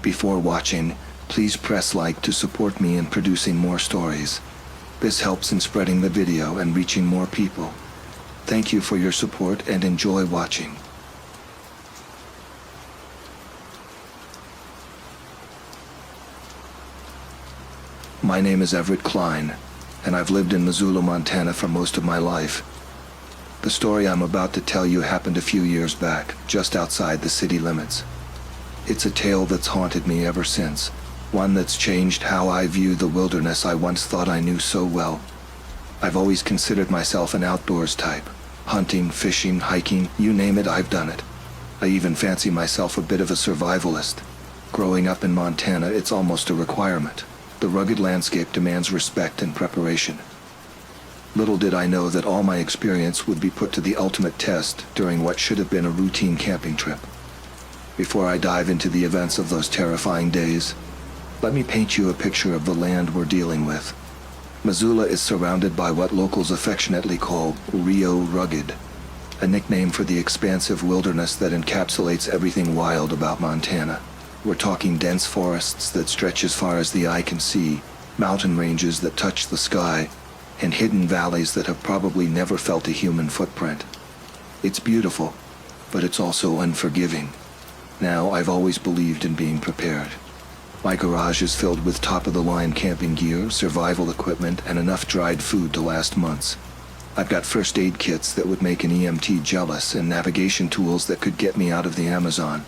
Before watching, please press like to support me in producing more stories. This helps in spreading the video and reaching more people. Thank you for your support and enjoy watching. My name is Everett Klein, and I've lived in Missoula, Montana for most of my life. The story I'm about to tell you happened a few years back, just outside the city limits. It's a tale that's haunted me ever since, one that's changed how I view the wilderness I once thought I knew so well. I've always considered myself an outdoors type. Hunting, fishing, hiking, you name it, I've done it. I even fancy myself a bit of a survivalist. Growing up in Montana, it's almost a requirement. The rugged landscape demands respect and preparation. Little did I know that all my experience would be put to the ultimate test during what should have been a routine camping trip. Before I dive into the events of those terrifying days, let me paint you a picture of the land we're dealing with. Missoula is surrounded by what locals affectionately call Rio Rugged, a nickname for the expansive wilderness that encapsulates everything wild about Montana. We're talking dense forests that stretch as far as the eye can see, mountain ranges that touch the sky, and hidden valleys that have probably never felt a human footprint. It's beautiful, but it's also unforgiving. Now, I've always believed in being prepared. My garage is filled with top-of-the-line camping gear, survival equipment, and enough dried food to last months. I've got first aid kits that would make an EMT jealous and navigation tools that could get me out of the Amazon.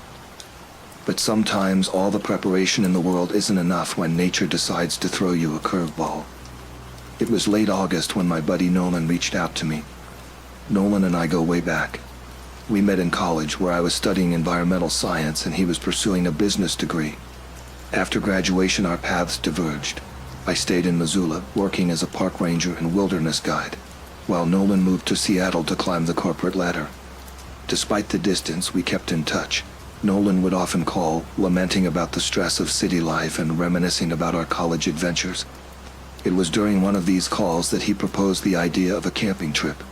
But sometimes all the preparation in the world isn't enough when nature decides to throw you a curveball. It was late August when my buddy Nolan reached out to me. Nolan and I go way back. We met in college where I was studying environmental science and he was pursuing a business degree. After graduation, our paths diverged. I stayed in Missoula, working as a park ranger and wilderness guide, while Nolan moved to Seattle to climb the corporate ladder. Despite the distance, we kept in touch. Nolan would often call, lamenting about the stress of city life and reminiscing about our college adventures. It was during one of these calls that he proposed the idea of a camping trip.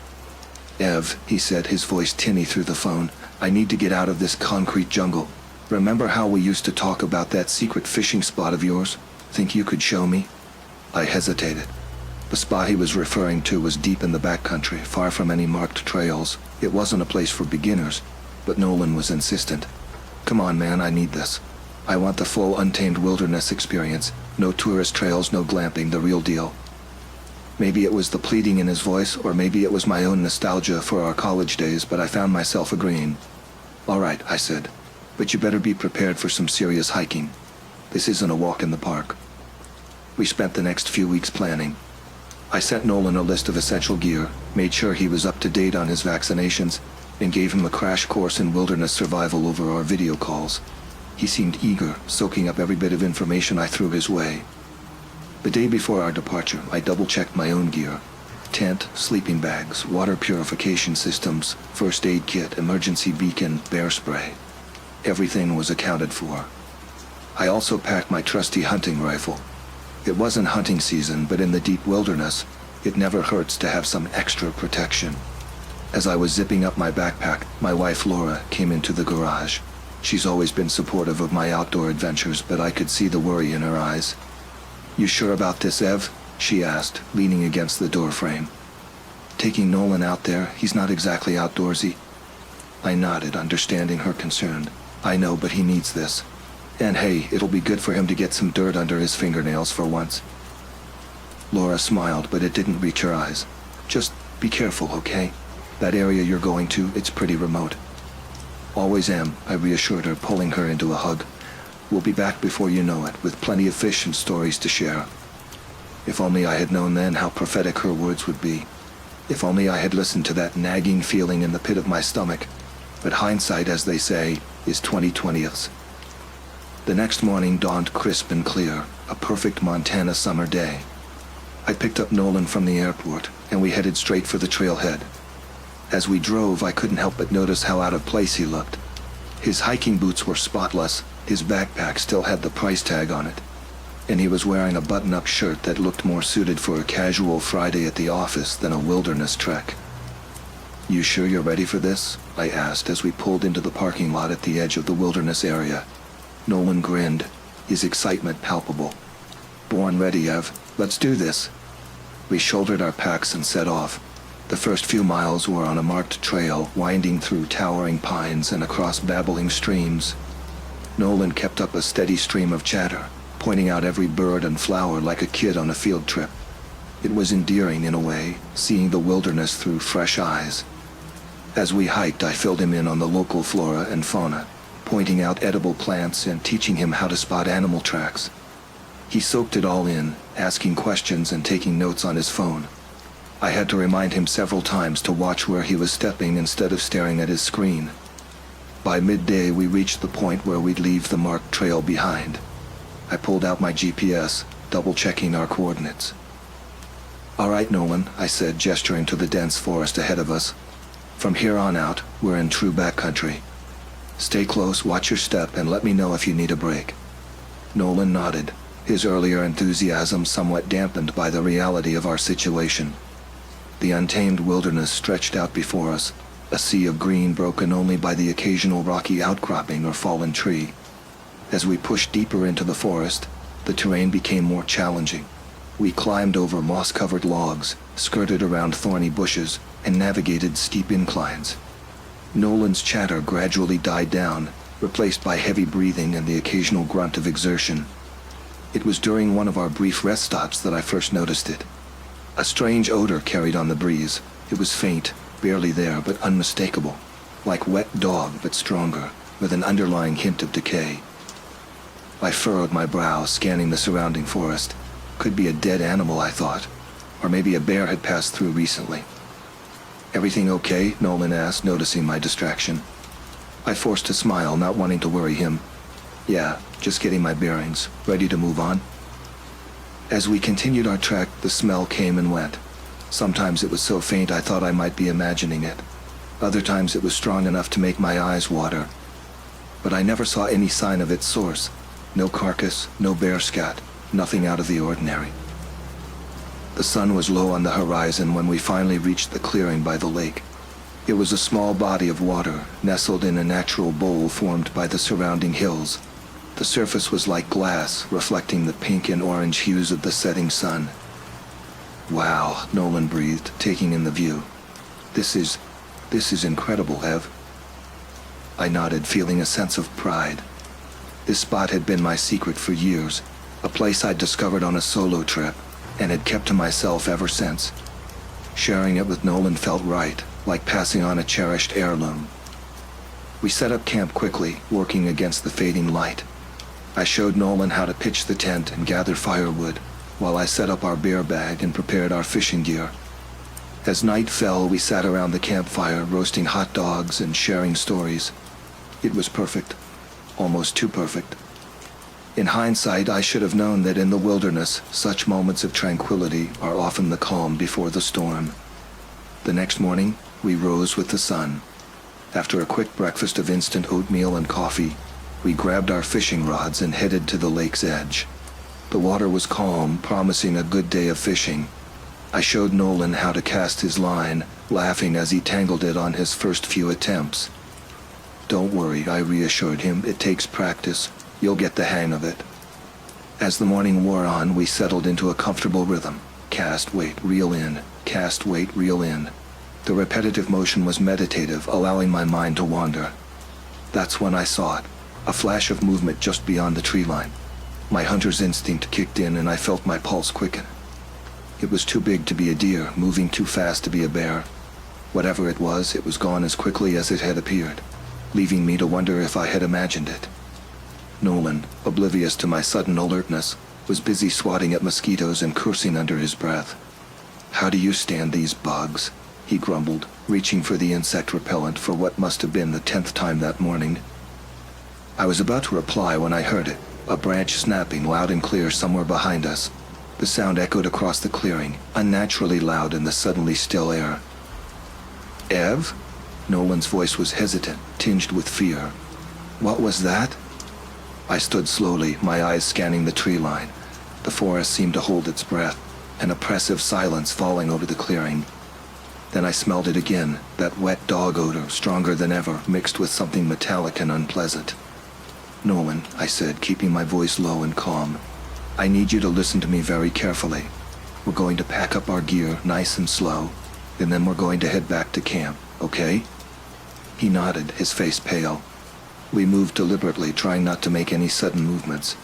"Ev," he said, his voice tinny through the phone, "I need to get out of this concrete jungle. Remember how we used to talk about that secret fishing spot of yours? Think you could show me?" I hesitated. The spot he was referring to was deep in the backcountry, far from any marked trails. It wasn't a place for beginners, but Nolan was insistent. "Come on, man, I need this. I want the full untamed wilderness experience. No tourist trails, no glamping, the real deal." Maybe it was the pleading in his voice, or maybe it was my own nostalgia for our college days, but I found myself agreeing. "All right," I said, "but you better be prepared for some serious hiking. This isn't a walk in the park." We spent the next few weeks planning. I sent Nolan a list of essential gear, made sure he was up to date on his vaccinations, and gave him a crash course in wilderness survival over our video calls. He seemed eager, soaking up every bit of information I threw his way. The day before our departure, I double-checked my own gear. Tent, sleeping bags, water purification systems, first aid kit, emergency beacon, bear spray. Everything was accounted for. I also packed my trusty hunting rifle. It wasn't hunting season, but in the deep wilderness, it never hurts to have some extra protection. As I was zipping up my backpack, my wife Laura came into the garage. She's always been supportive of my outdoor adventures, but I could see the worry in her eyes. "You sure about this, Ev?" she asked, leaning against the doorframe. "Taking Nolan out there, he's not exactly outdoorsy." I nodded, understanding her concern. "I know, but he needs this. And hey, it'll be good for him to get some dirt under his fingernails for once." Laura smiled, but it didn't reach her eyes. "Just be careful, okay? That area you're going to, it's pretty remote." "Always am," I reassured her, pulling her into a hug. "We'll be back before you know it, with plenty of fish and stories to share." If only I had known then how prophetic her words would be. If only I had listened to that nagging feeling in the pit of my stomach. But hindsight, as they say, is 20/20ths. The next morning dawned crisp and clear, a perfect Montana summer day. I picked up Nolan from the airport, and we headed straight for the trailhead. As we drove, I couldn't help but notice how out of place he looked. His hiking boots were spotless, his backpack still had the price tag on it, and he was wearing a button-up shirt that looked more suited for a casual Friday at the office than a wilderness trek. "You sure you're ready for this?" I asked as we pulled into the parking lot at the edge of the wilderness area. Nolan grinned, his excitement palpable. "Born ready, Ev. Let's do this." We shouldered our packs and set off. The first few miles were on a marked trail, winding through towering pines and across babbling streams. Nolan kept up a steady stream of chatter, pointing out every bird and flower like a kid on a field trip. It was endearing in a way, seeing the wilderness through fresh eyes. As we hiked, I filled him in on the local flora and fauna, pointing out edible plants and teaching him how to spot animal tracks. He soaked it all in, asking questions and taking notes on his phone. I had to remind him several times to watch where he was stepping instead of staring at his screen. By midday, we reached the point where we'd leave the marked trail behind. I pulled out my GPS, double-checking our coordinates. "All right, Nolan," I said, gesturing to the dense forest ahead of us. "From here on out, we're in true backcountry. Stay close, watch your step, and let me know if you need a break." Nolan nodded, his earlier enthusiasm somewhat dampened by the reality of our situation. The untamed wilderness stretched out before us, a sea of green broken only by the occasional rocky outcropping or fallen tree. As we pushed deeper into the forest, the terrain became more challenging. We climbed over moss-covered logs, skirted around thorny bushes, and navigated steep inclines. Nolan's chatter gradually died down, replaced by heavy breathing and the occasional grunt of exertion. It was during one of our brief rest stops that I first noticed it. A strange odor carried on the breeze. It was faint, barely there, but unmistakable, like wet dog but stronger, with an underlying hint of decay. I furrowed my brow, scanning the surrounding forest. Could be a dead animal, I thought, or maybe a bear had passed through recently. "Everything okay?" Nolan asked, noticing my distraction. I forced a smile, not wanting to worry him. "Yeah, just getting my bearings. Ready to move on?" As we continued our trek, the smell came and went. Sometimes it was so faint I thought I might be imagining it. Other times it was strong enough to make my eyes water. But I never saw any sign of its source. No carcass, no bear scat, nothing out of the ordinary. The sun was low on the horizon when we finally reached the clearing by the lake. It was a small body of water, nestled in a natural bowl formed by the surrounding hills. The surface was like glass, reflecting the pink and orange hues of the setting sun. "Wow," Nolan breathed, taking in the view. This is incredible, Ev." I nodded, feeling a sense of pride. This spot had been my secret for years, a place I'd discovered on a solo trip, and had kept to myself ever since. Sharing it with Nolan felt right, like passing on a cherished heirloom. We set up camp quickly, working against the fading light. I showed Nolan how to pitch the tent and gather firewood, while I set up our bear bag and prepared our fishing gear. As night fell, we sat around the campfire, roasting hot dogs and sharing stories. It was perfect, almost too perfect. In hindsight, I should have known that in the wilderness, such moments of tranquility are often the calm before the storm. The next morning, we rose with the sun. After a quick breakfast of instant oatmeal and coffee, we grabbed our fishing rods and headed to the lake's edge. The water was calm, promising a good day of fishing. I showed Nolan how to cast his line, laughing as he tangled it on his first few attempts. "Don't worry," I reassured him. "It takes practice. You'll get the hang of it." As the morning wore on, we settled into a comfortable rhythm. Cast, wait, reel in. Cast, wait, reel in. The repetitive motion was meditative, allowing my mind to wander. That's when I saw it. A flash of movement just beyond the tree line. My hunter's instinct kicked in and I felt my pulse quicken. It was too big to be a deer, moving too fast to be a bear. Whatever it was gone as quickly as it had appeared, leaving me to wonder if I had imagined it. Nolan, oblivious to my sudden alertness, was busy swatting at mosquitoes and cursing under his breath. "How do you stand these bugs?" he grumbled, reaching for the insect repellent for what must have been the 10th time that morning. I was about to reply when I heard it, a branch snapping loud and clear somewhere behind us. The sound echoed across the clearing, unnaturally loud in the suddenly still air. "Ev?" Nolan's voice was hesitant, tinged with fear. "What was that?" I stood slowly, my eyes scanning the tree line. The forest seemed to hold its breath, an oppressive silence falling over the clearing. Then I smelled it again, that wet dog odor, stronger than ever, mixed with something metallic and unpleasant. "Nolan," I said, keeping my voice low and calm, "I need you to listen to me very carefully. We're going to pack up our gear nice and slow, and then we're going to head back to camp, okay?" He nodded, his face pale. We moved deliberately, trying not to make any sudden movements.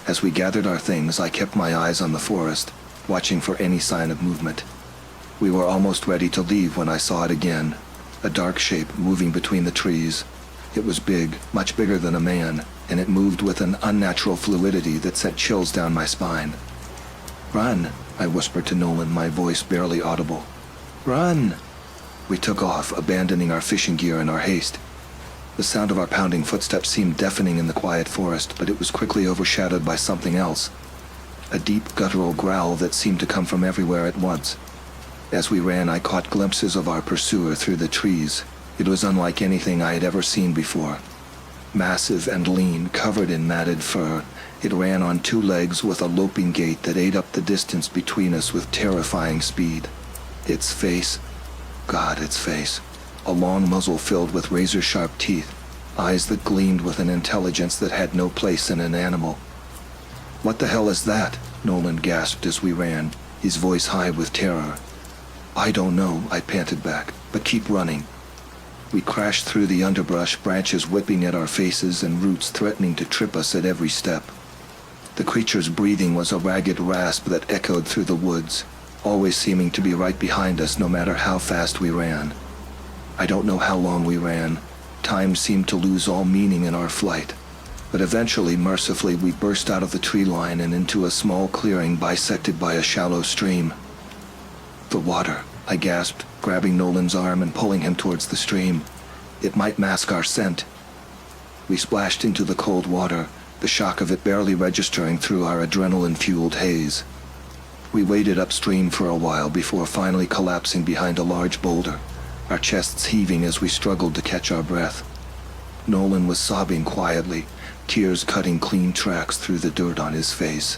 As we gathered our things, I kept my eyes on the forest, watching for any sign of movement. We were almost ready to leave when I saw it again, a dark shape moving between the trees. It was big, much bigger than a man, and it moved with an unnatural fluidity that sent chills down my spine. "Run," I whispered to Nolan, my voice barely audible. "Run!" We took off, abandoning our fishing gear in our haste. The sound of our pounding footsteps seemed deafening in the quiet forest, but it was quickly overshadowed by something else. A deep, guttural growl that seemed to come from everywhere at once. As we ran, I caught glimpses of our pursuer through the trees. It was unlike anything I had ever seen before. Massive and lean, covered in matted fur, it ran on two legs with a loping gait that ate up the distance between us with terrifying speed. Its face, God, its face. A long muzzle filled with razor-sharp teeth, eyes that gleamed with an intelligence that had no place in an animal. "What the hell is that?" Nolan gasped as we ran, his voice high with terror. "I don't know," I panted back, "but keep running." We crashed through the underbrush, branches whipping at our faces and roots threatening to trip us at every step. The creature's breathing was a ragged rasp that echoed through the woods, always seeming to be right behind us no matter how fast we ran. I don't know how long we ran. Time seemed to lose all meaning in our flight. But eventually, mercifully, we burst out of the tree line and into a small clearing bisected by a shallow stream. "The water," I gasped, grabbing Nolan's arm and pulling him towards the stream. "It might mask our scent." We splashed into the cold water, the shock of it barely registering through our adrenaline-fueled haze. We waded upstream for a while before finally collapsing behind a large boulder, our chests heaving as we struggled to catch our breath. Nolan was sobbing quietly, tears cutting clean tracks through the dirt on his face.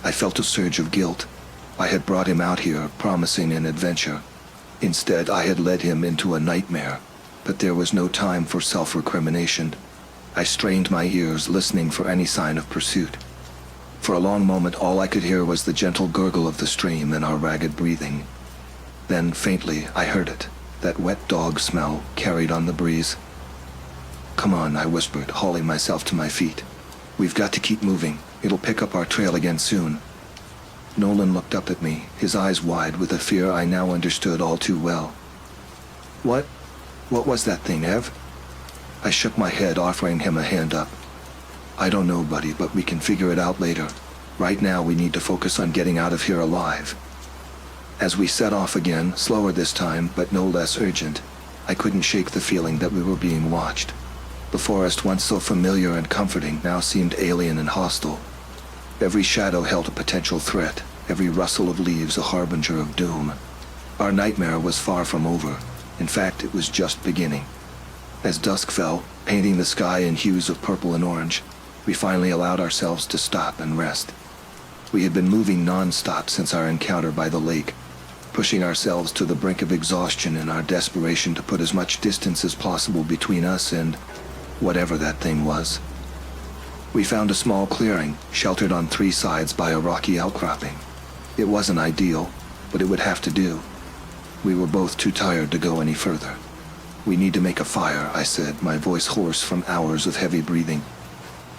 I felt a surge of guilt. I had brought him out here, promising an adventure. Instead, I had led him into a nightmare, but there was no time for self-recrimination. I strained my ears, listening for any sign of pursuit. For a long moment, all I could hear was the gentle gurgle of the stream and our ragged breathing. Then, faintly, I heard it, that wet dog smell carried on the breeze. "Come on," I whispered, hauling myself to my feet. "We've got to keep moving. It'll pick up our trail again soon." Nolan looked up at me, his eyes wide with a fear I now understood all too well. What was that thing, Ev?" I shook my head, offering him a hand up. "I don't know, buddy, but we can figure it out later. Right now, we need to focus on getting out of here alive." As we set off again, slower this time, but no less urgent, I couldn't shake the feeling that we were being watched. The forest, once so familiar and comforting, now seemed alien and hostile. Every shadow held a potential threat, every rustle of leaves a harbinger of doom. Our nightmare was far from over. In fact, it was just beginning. As dusk fell, painting the sky in hues of purple and orange, we finally allowed ourselves to stop and rest. We had been moving non-stop since our encounter by the lake, pushing ourselves to the brink of exhaustion in our desperation to put as much distance as possible between us and whatever that thing was. We found a small clearing, sheltered on three sides by a rocky outcropping. It wasn't ideal, but it would have to do. We were both too tired to go any further. "We need to make a fire," I said, my voice hoarse from hours of heavy breathing.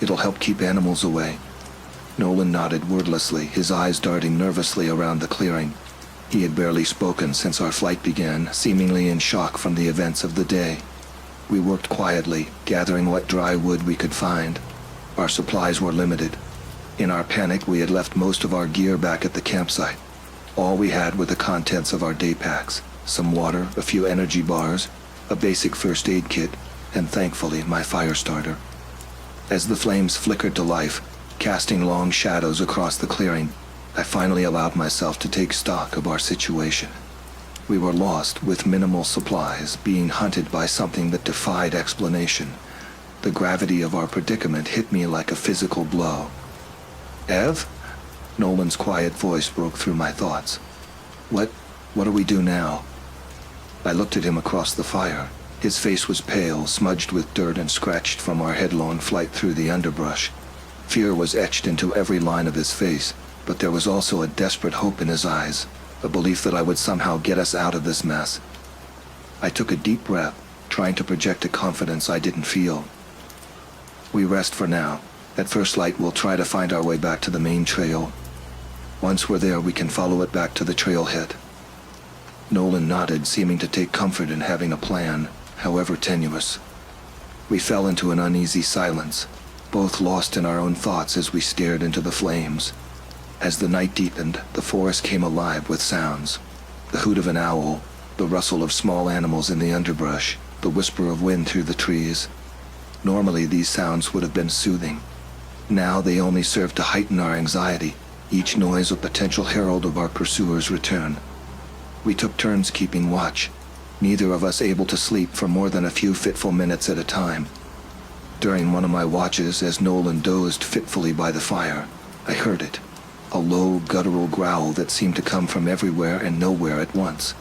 "It'll help keep animals away." Nolan nodded wordlessly, his eyes darting nervously around the clearing. He had barely spoken since our flight began, seemingly in shock from the events of the day. We worked quietly, gathering what dry wood we could find. Our supplies were limited. In our panic, we had left most of our gear back at the campsite. All we had were the contents of our day packs, some water, a few energy bars, a basic first aid kit, and thankfully, my fire starter. As the flames flickered to life, casting long shadows across the clearing, I finally allowed myself to take stock of our situation. We were lost with minimal supplies, being hunted by something that defied explanation. The gravity of our predicament hit me like a physical blow. "Ev?" Nolan's quiet voice broke through my thoughts. What do we do now?" I looked at him across the fire. His face was pale, smudged with dirt and scratched from our headlong flight through the underbrush. Fear was etched into every line of his face, but there was also a desperate hope in his eyes, a belief that I would somehow get us out of this mess. I took a deep breath, trying to project a confidence I didn't feel. We rest for now. At first light, we'll try to find our way back to the main trail. Once we're there, we can follow it back to the trailhead. Nolan nodded, seeming to take comfort in having a plan, however tenuous. We fell into an uneasy silence, both lost in our own thoughts as we stared into the flames. As the night deepened, the forest came alive with sounds. The hoot of an owl, the rustle of small animals in the underbrush, the whisper of wind through the trees. Normally these sounds would have been soothing. Now they only served to heighten our anxiety, each noise a potential herald of our pursuer's return. We took turns keeping watch, neither of us able to sleep for more than a few fitful minutes at a time. During one of my watches, as Nolan dozed fitfully by the fire, I heard it, a low, guttural growl that seemed to come from everywhere and nowhere at once.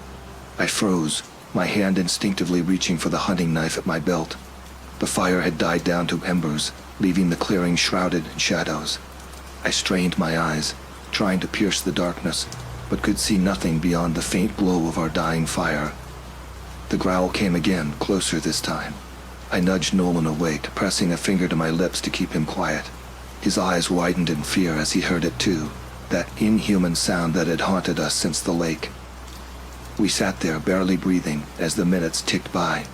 I froze, my hand instinctively reaching for the hunting knife at my belt. The fire had died down to embers, leaving the clearing shrouded in shadows. I strained my eyes, trying to pierce the darkness, but could see nothing beyond the faint glow of our dying fire. The growl came again, closer this time. I nudged Nolan awake, pressing a finger to my lips to keep him quiet. His eyes widened in fear as he heard it too, that inhuman sound that had haunted us since the lake. We sat there, barely breathing, as the minutes ticked by.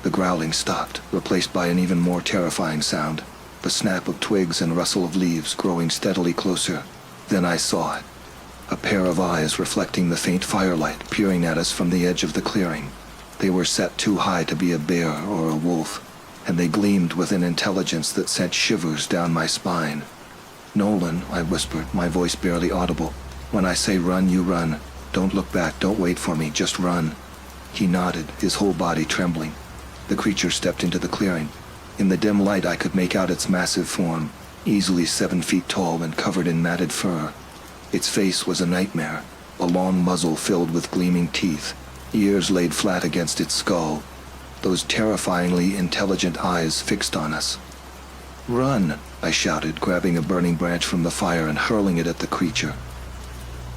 The growling stopped, replaced by an even more terrifying sound, the snap of twigs and rustle of leaves growing steadily closer. Then I saw it. A pair of eyes reflecting the faint firelight peering at us from the edge of the clearing. They were set too high to be a bear or a wolf, and they gleamed with an intelligence that sent shivers down my spine. "Nolan," I whispered, my voice barely audible. "When I say run, you run. Don't look back, don't wait for me, just run." He nodded, his whole body trembling. The creature stepped into the clearing. In the dim light I could make out its massive form, easily 7 feet tall and covered in matted fur. Its face was a nightmare, a long muzzle filled with gleaming teeth, ears laid flat against its skull, those terrifyingly intelligent eyes fixed on us. "Run!" I shouted, grabbing a burning branch from the fire and hurling it at the creature.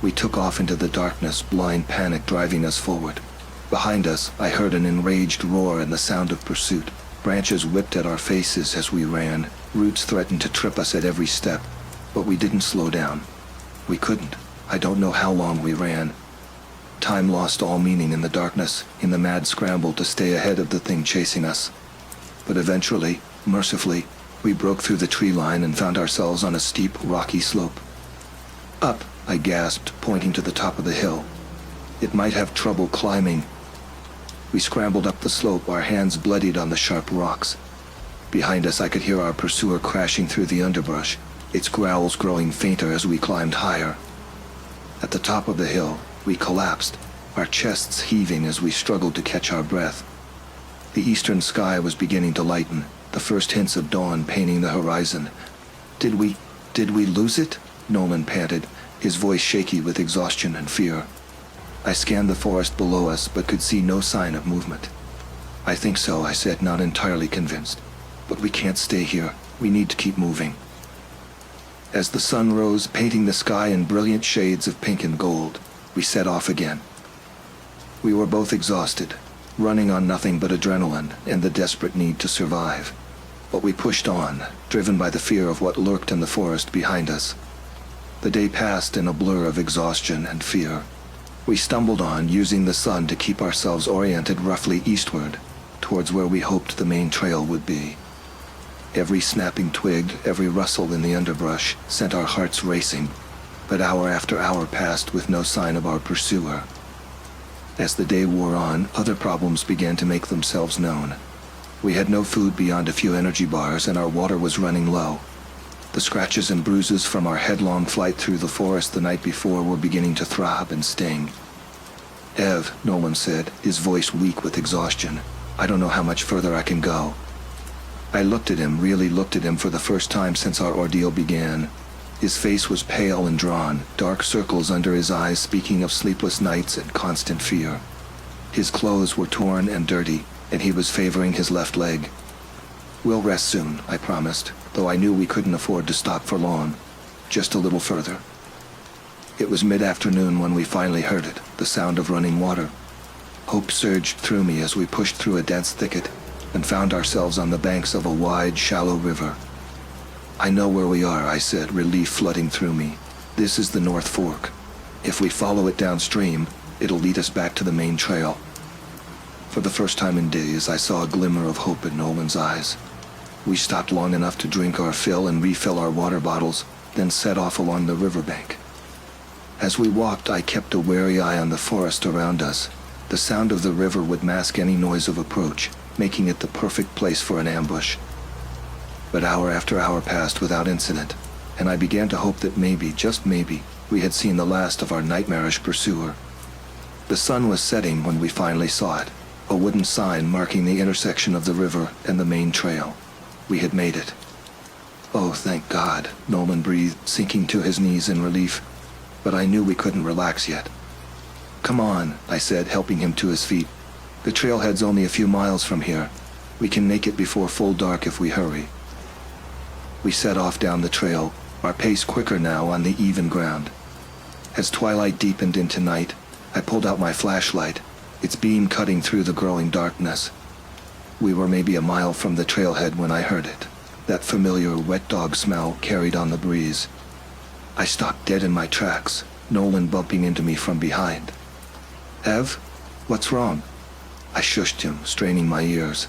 We took off into the darkness, blind panic driving us forward. Behind us, I heard an enraged roar and the sound of pursuit. Branches whipped at our faces as we ran. Roots threatened to trip us at every step, but we didn't slow down. We couldn't. I don't know how long we ran. Time lost all meaning in the darkness, in the mad scramble to stay ahead of the thing chasing us. But eventually, mercifully, we broke through the tree line and found ourselves on a steep, rocky slope. "Up!" I gasped, pointing to the top of the hill. "It might have trouble climbing." We scrambled up the slope, our hands bloodied on the sharp rocks. Behind us I could hear our pursuer crashing through the underbrush, its growls growing fainter as we climbed higher. At the top of the hill, we collapsed, our chests heaving as we struggled to catch our breath. The eastern sky was beginning to lighten, the first hints of dawn painting the horizon. Did we lose it?" Nolan panted, his voice shaky with exhaustion and fear. I scanned the forest below us, but could see no sign of movement. "I think so," I said, not entirely convinced. "But we can't stay here. We need to keep moving." As the sun rose, painting the sky in brilliant shades of pink and gold, we set off again. We were both exhausted, running on nothing but adrenaline and the desperate need to survive. But we pushed on, driven by the fear of what lurked in the forest behind us. The day passed in a blur of exhaustion and fear. We stumbled on, using the sun to keep ourselves oriented roughly eastward, towards where we hoped the main trail would be. Every snapping twig, every rustle in the underbrush sent our hearts racing, but hour after hour passed with no sign of our pursuer. As the day wore on, other problems began to make themselves known. We had no food beyond a few energy bars, and our water was running low. The scratches and bruises from our headlong flight through the forest the night before were beginning to throb and sting. "Ev," Nolan said, his voice weak with exhaustion, "I don't know how much further I can go." I really looked at him for the first time since our ordeal began. His face was pale and drawn, dark circles under his eyes speaking of sleepless nights and constant fear. His clothes were torn and dirty, and he was favoring his left leg. "We'll rest soon," I promised, though I knew we couldn't afford to stop for long. Just a little further. It was mid-afternoon when we finally heard it, the sound of running water. Hope surged through me as we pushed through a dense thicket and found ourselves on the banks of a wide, shallow river. "I know where we are," I said, relief flooding through me. "This is the North Fork. If we follow it downstream, it'll lead us back to the main trail." For the first time in days, I saw a glimmer of hope in Nolan's eyes. We stopped long enough to drink our fill and refill our water bottles, then set off along the riverbank. As we walked, I kept a wary eye on the forest around us. The sound of the river would mask any noise of approach, making it the perfect place for an ambush. But hour after hour passed without incident, and I began to hope that maybe, just maybe, we had seen the last of our nightmarish pursuer. The sun was setting when we finally saw it, a wooden sign marking the intersection of the river and the main trail. We had made it. "Oh, thank God," Nolan breathed, sinking to his knees in relief. But I knew we couldn't relax yet. "Come on," I said, helping him to his feet. "The trailhead's only a few miles from here. We can make it before full dark if we hurry." We set off down the trail, our pace quicker now on the even ground. As twilight deepened into night, I pulled out my flashlight, its beam cutting through the growing darkness. We were maybe a mile from the trailhead when I heard it, that familiar wet dog smell carried on the breeze. I stopped dead in my tracks, Nolan bumping into me from behind. "Ev, what's wrong?" I shushed him, straining my ears.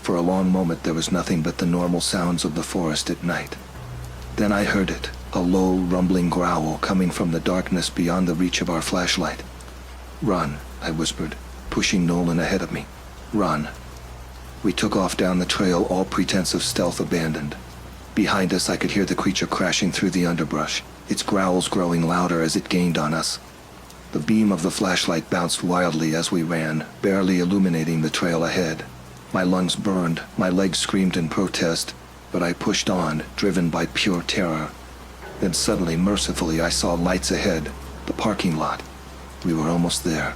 For a long moment there was nothing but the normal sounds of the forest at night. Then I heard it, a low, rumbling growl coming from the darkness beyond the reach of our flashlight. "Run," I whispered, pushing Nolan ahead of me. "Run." We took off down the trail, all pretense of stealth abandoned. Behind us I could hear the creature crashing through the underbrush, its growls growing louder as it gained on us. The beam of the flashlight bounced wildly as we ran, barely illuminating the trail ahead. My lungs burned, my legs screamed in protest, but I pushed on, driven by pure terror. Then suddenly, mercifully, I saw lights ahead, the parking lot. We were almost there.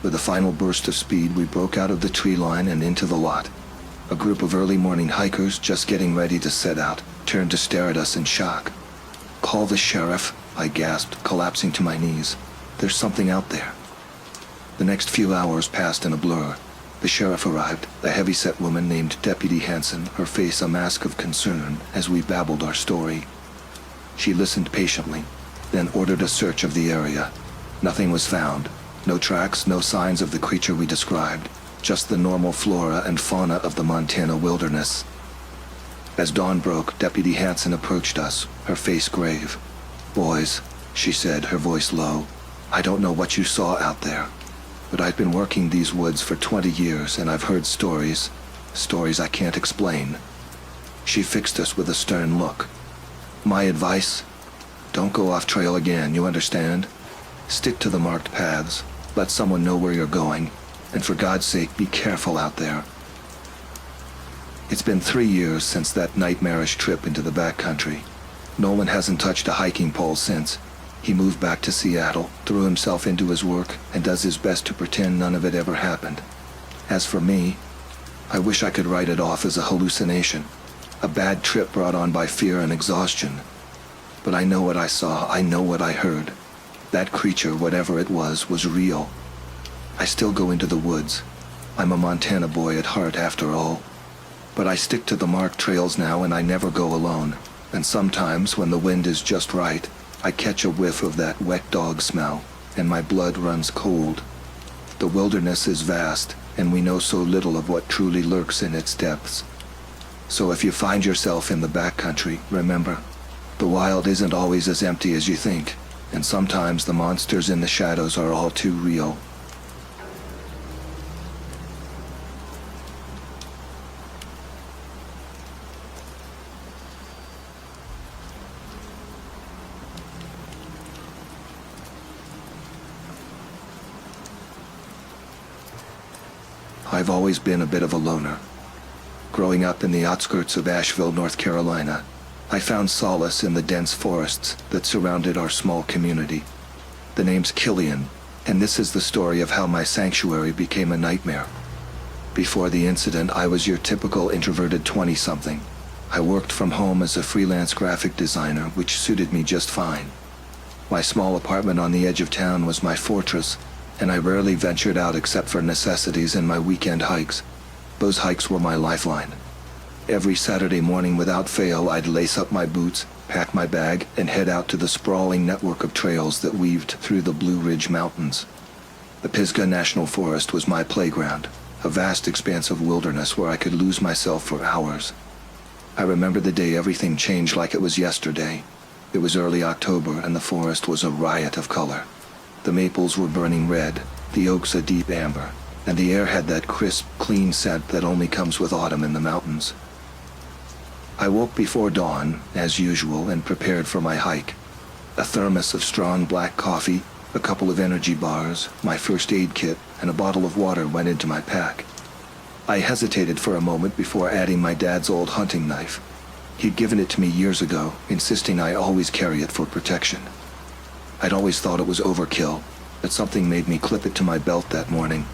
With a final burst of speed, we broke out of the tree line and into the lot. A group of early morning hikers, just getting ready to set out, turned to stare at us in shock. "Call the sheriff," I gasped, collapsing to my knees. "There's something out there." The next few hours passed in a blur. The sheriff arrived, a heavy-set woman named Deputy Hanson, her face a mask of concern as we babbled our story. She listened patiently, then ordered a search of the area. Nothing was found. No tracks, no signs of the creature we described. Just the normal flora and fauna of the Montana wilderness. As dawn broke, Deputy Hanson approached us, her face grave. "Boys," she said, her voice low, "I don't know what you saw out there, but I've been working these woods for 20 years and I've heard stories I can't explain." She fixed us with a stern look. "My advice? Don't go off trail again, you understand? Stick to the marked paths, let someone know where you're going, and for God's sake, be careful out there." It's been 3 years since that nightmarish trip into the backcountry. Nolan hasn't touched a hiking pole since. He moved back to Seattle, threw himself into his work, and does his best to pretend none of it ever happened. As for me, I wish I could write it off as a hallucination, a bad trip brought on by fear and exhaustion. But I know what I saw, I know what I heard. That creature, whatever it was real. I still go into the woods. I'm a Montana boy at heart after all. But I stick to the marked trails now and I never go alone. And sometimes, when the wind is just right, I catch a whiff of that wet dog smell, and my blood runs cold. The wilderness is vast, and we know so little of what truly lurks in its depths. So if you find yourself in the backcountry, remember, the wild isn't always as empty as you think, and sometimes the monsters in the shadows are all too real. I've always been a bit of a loner. Growing up in the outskirts of Asheville, North Carolina, I found solace in the dense forests that surrounded our small community. The name's Killian, and this is the story of how my sanctuary became a nightmare. Before the incident, I was your typical introverted 20-something. I worked from home as a freelance graphic designer, which suited me just fine. My small apartment on the edge of town was my fortress, and I rarely ventured out except for necessities and my weekend hikes. Those hikes were my lifeline. Every Saturday morning without fail, I'd lace up my boots, pack my bag, and head out to the sprawling network of trails that weaved through the Blue Ridge Mountains. The Pisgah National Forest was my playground, a vast expanse of wilderness where I could lose myself for hours. I remember the day everything changed like it was yesterday. It was early October, and the forest was a riot of color. The maples were burning red, the oaks a deep amber, and the air had that crisp, clean scent that only comes with autumn in the mountains. I woke before dawn, as usual, and prepared for my hike. A thermos of strong black coffee, a couple of energy bars, my first aid kit, and a bottle of water went into my pack. I hesitated for a moment before adding my dad's old hunting knife. He'd given it to me years ago, insisting I always carry it for protection. I'd always thought it was overkill, but something made me clip it to my belt that morning.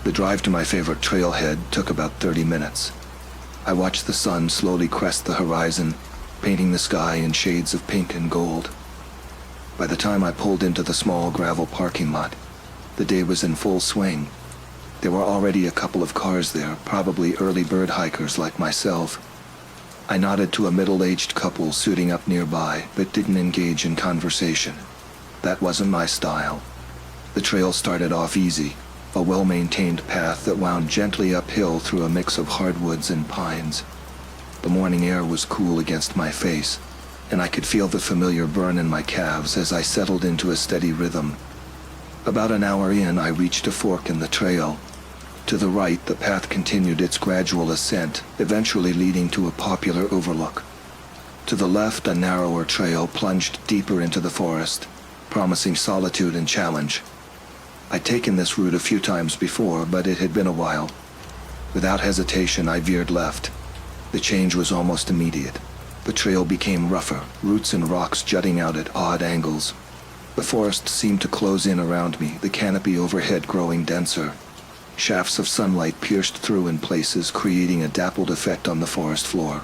The drive to my favorite trailhead took about 30 minutes. I watched the sun slowly crest the horizon, painting the sky in shades of pink and gold. By the time I pulled into the small gravel parking lot, the day was in full swing. There were already a couple of cars there, probably early bird hikers like myself. I nodded to a middle-aged couple suiting up nearby, but didn't engage in conversation. That wasn't my style. The trail started off easy, a well-maintained path that wound gently uphill through a mix of hardwoods and pines. The morning air was cool against my face, and I could feel the familiar burn in my calves as I settled into a steady rhythm. About an hour in, I reached a fork in the trail. To the right, the path continued its gradual ascent, eventually leading to a popular overlook. To the left, a narrower trail plunged deeper into the forest, promising solitude and challenge. I'd taken this route a few times before, but it had been a while. Without hesitation, I veered left. The change was almost immediate. The trail became rougher, roots and rocks jutting out at odd angles. The forest seemed to close in around me, the canopy overhead growing denser. Shafts of sunlight pierced through in places, creating a dappled effect on the forest floor.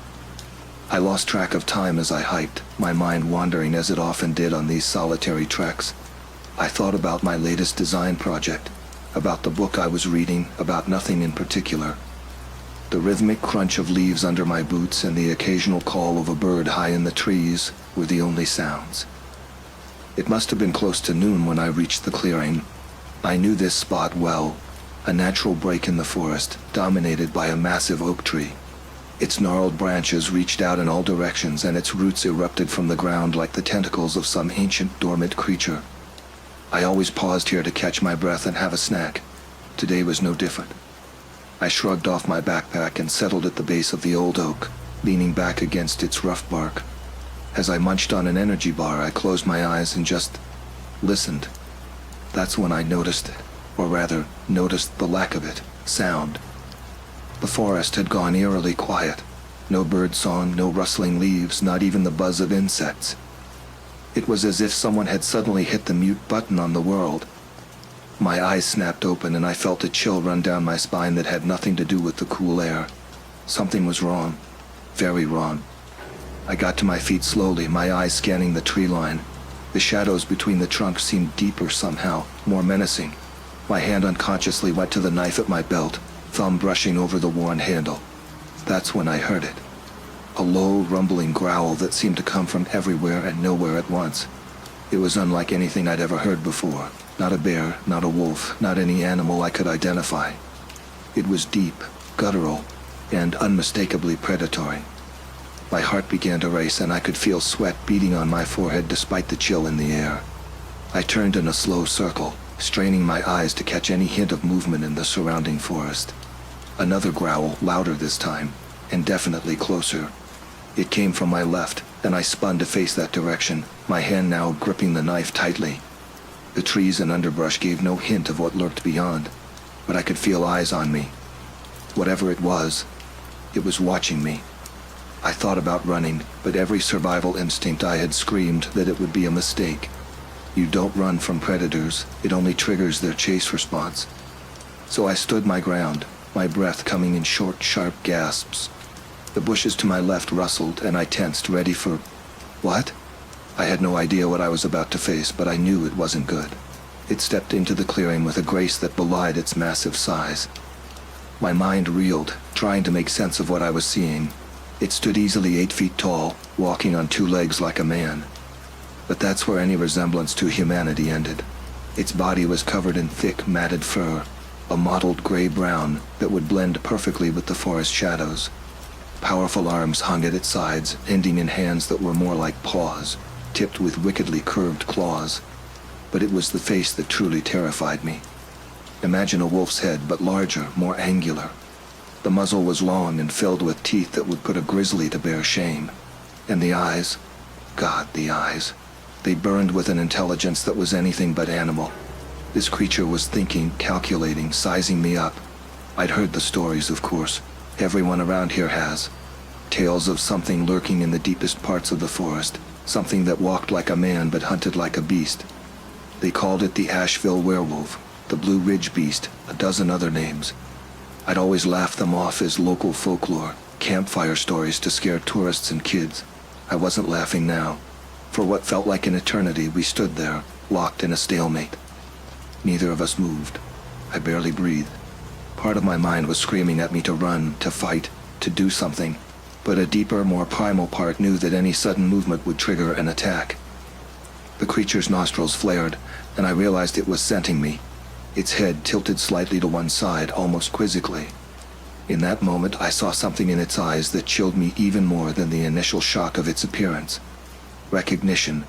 I lost track of time as I hiked, my mind wandering as it often did on these solitary treks. I thought about my latest design project, about the book I was reading, about nothing in particular. The rhythmic crunch of leaves under my boots and the occasional call of a bird high in the trees were the only sounds. It must have been close to noon when I reached the clearing. I knew this spot well, a natural break in the forest, dominated by a massive oak tree. Its gnarled branches reached out in all directions, and its roots erupted from the ground like the tentacles of some ancient dormant creature. I always paused here to catch my breath and have a snack. Today was no different. I shrugged off my backpack and settled at the base of the old oak, leaning back against its rough bark. As I munched on an energy bar, I closed my eyes and just listened. That's when I noticed it, or rather, noticed the lack of it, sound. The forest had gone eerily quiet. No bird song, no rustling leaves, not even the buzz of insects. It was as if someone had suddenly hit the mute button on the world. My eyes snapped open and I felt a chill run down my spine that had nothing to do with the cool air. Something was wrong. Very wrong. I got to my feet slowly, my eyes scanning the tree line. The shadows between the trunks seemed deeper somehow, more menacing. My hand unconsciously went to the knife at my belt, thumb brushing over the worn handle. That's when I heard it. A low, rumbling growl that seemed to come from everywhere and nowhere at once. It was unlike anything I'd ever heard before. Not a bear, not a wolf, not any animal I could identify. It was deep, guttural, and unmistakably predatory. My heart began to race and I could feel sweat beating on my forehead despite the chill in the air. I turned in a slow circle, straining my eyes to catch any hint of movement in the surrounding forest. Another growl, louder this time, and definitely closer. It came from my left, and I spun to face that direction, my hand now gripping the knife tightly. The trees and underbrush gave no hint of what lurked beyond, but I could feel eyes on me. Whatever it was watching me. I thought about running, but every survival instinct I had screamed that it would be a mistake. You don't run from predators, it only triggers their chase response. So I stood my ground, my breath coming in short, sharp gasps. The bushes to my left rustled, and I tensed, ready for... what? I had no idea what I was about to face, but I knew it wasn't good. It stepped into the clearing with a grace that belied its massive size. My mind reeled, trying to make sense of what I was seeing. It stood easily 8 feet tall, walking on 2 legs like a man. But that's where any resemblance to humanity ended. Its body was covered in thick, matted fur, a mottled gray-brown that would blend perfectly with the forest shadows. Powerful arms hung at its sides, ending in hands that were more like paws, tipped with wickedly curved claws. But it was the face that truly terrified me. Imagine a wolf's head, but larger, more angular. The muzzle was long and filled with teeth that would put a grizzly to bear shame. And the eyes, God, the eyes. They burned with an intelligence that was anything but animal. This creature was thinking, calculating, sizing me up. I'd heard the stories, of course. Everyone around here has. Tales of something lurking in the deepest parts of the forest, something that walked like a man but hunted like a beast. They called it the Asheville werewolf, the Blue Ridge beast, a dozen other names. I'd always laughed them off as local folklore, campfire stories to scare tourists and kids. I wasn't laughing now. For what felt like an eternity, we stood there, locked in a stalemate. Neither of us moved. I barely breathed. Part of my mind was screaming at me to run, to fight, to do something, but a deeper, more primal part knew that any sudden movement would trigger an attack. The creature's nostrils flared, and I realized it was scenting me. Its head tilted slightly to one side, almost quizzically. In that moment, I saw something in its eyes that chilled me even more than the initial shock of its appearance. Recognition,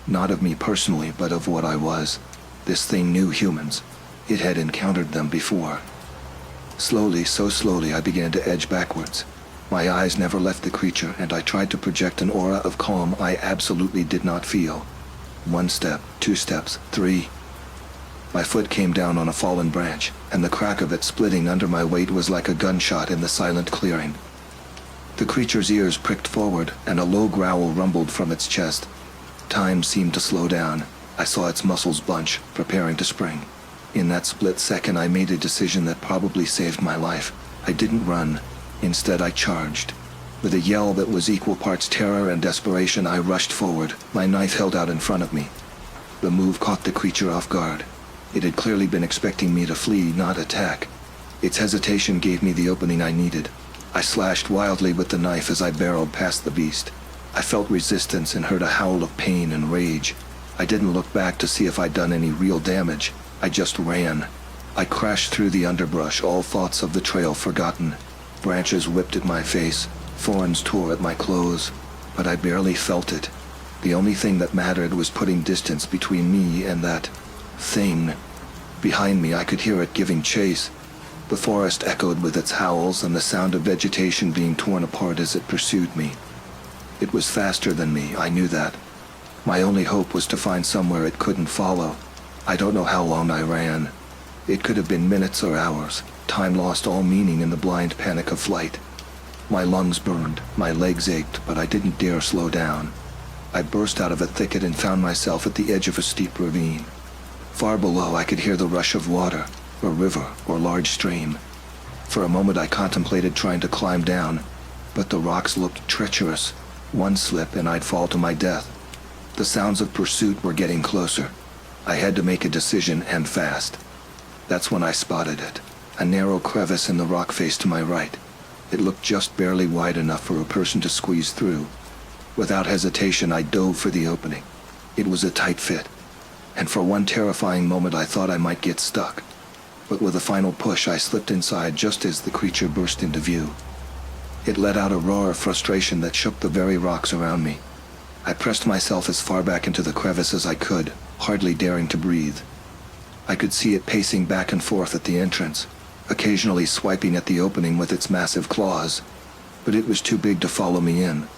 not of me personally, but of what I was. This thing knew humans. It had encountered them before. Slowly, so slowly, I began to edge backwards. My eyes never left the creature, and I tried to project an aura of calm I absolutely did not feel. 1 step, 2 steps, 3. My foot came down on a fallen branch, and the crack of it splitting under my weight was like a gunshot in the silent clearing. The creature's ears pricked forward, and a low growl rumbled from its chest. Time seemed to slow down. I saw its muscles bunch, preparing to spring. In that split second, I made a decision that probably saved my life. I didn't run. Instead, I charged. With a yell that was equal parts terror and desperation, I rushed forward, my knife held out in front of me. The move caught the creature off guard. It had clearly been expecting me to flee, not attack. Its hesitation gave me the opening I needed. I slashed wildly with the knife as I barreled past the beast. I felt resistance and heard a howl of pain and rage. I didn't look back to see if I'd done any real damage. I just ran. I crashed through the underbrush, all thoughts of the trail forgotten. Branches whipped at my face. Thorns tore at my clothes. But I barely felt it. The only thing that mattered was putting distance between me and that thing. Behind me, I could hear it giving chase. The forest echoed with its howls and the sound of vegetation being torn apart as it pursued me. It was faster than me, I knew that. My only hope was to find somewhere it couldn't follow. I don't know how long I ran. It could have been minutes or hours. Time lost all meaning in the blind panic of flight. My lungs burned, my legs ached, but I didn't dare slow down. I burst out of a thicket and found myself at the edge of a steep ravine. Far below, I could hear the rush of water, a river or large stream. For a moment, I contemplated trying to climb down, but the rocks looked treacherous. One slip and I'd fall to my death. The sounds of pursuit were getting closer. I had to make a decision, and fast. That's when I spotted it, a narrow crevice in the rock face to my right. It looked just barely wide enough for a person to squeeze through. Without hesitation, I dove for the opening. It was a tight fit, and for one terrifying moment I thought I might get stuck. But with a final push, I slipped inside just as the creature burst into view. It let out a roar of frustration that shook the very rocks around me. I pressed myself as far back into the crevice as I could, hardly daring to breathe. I could see it pacing back and forth at the entrance, occasionally swiping at the opening with its massive claws, but it was too big to follow me in.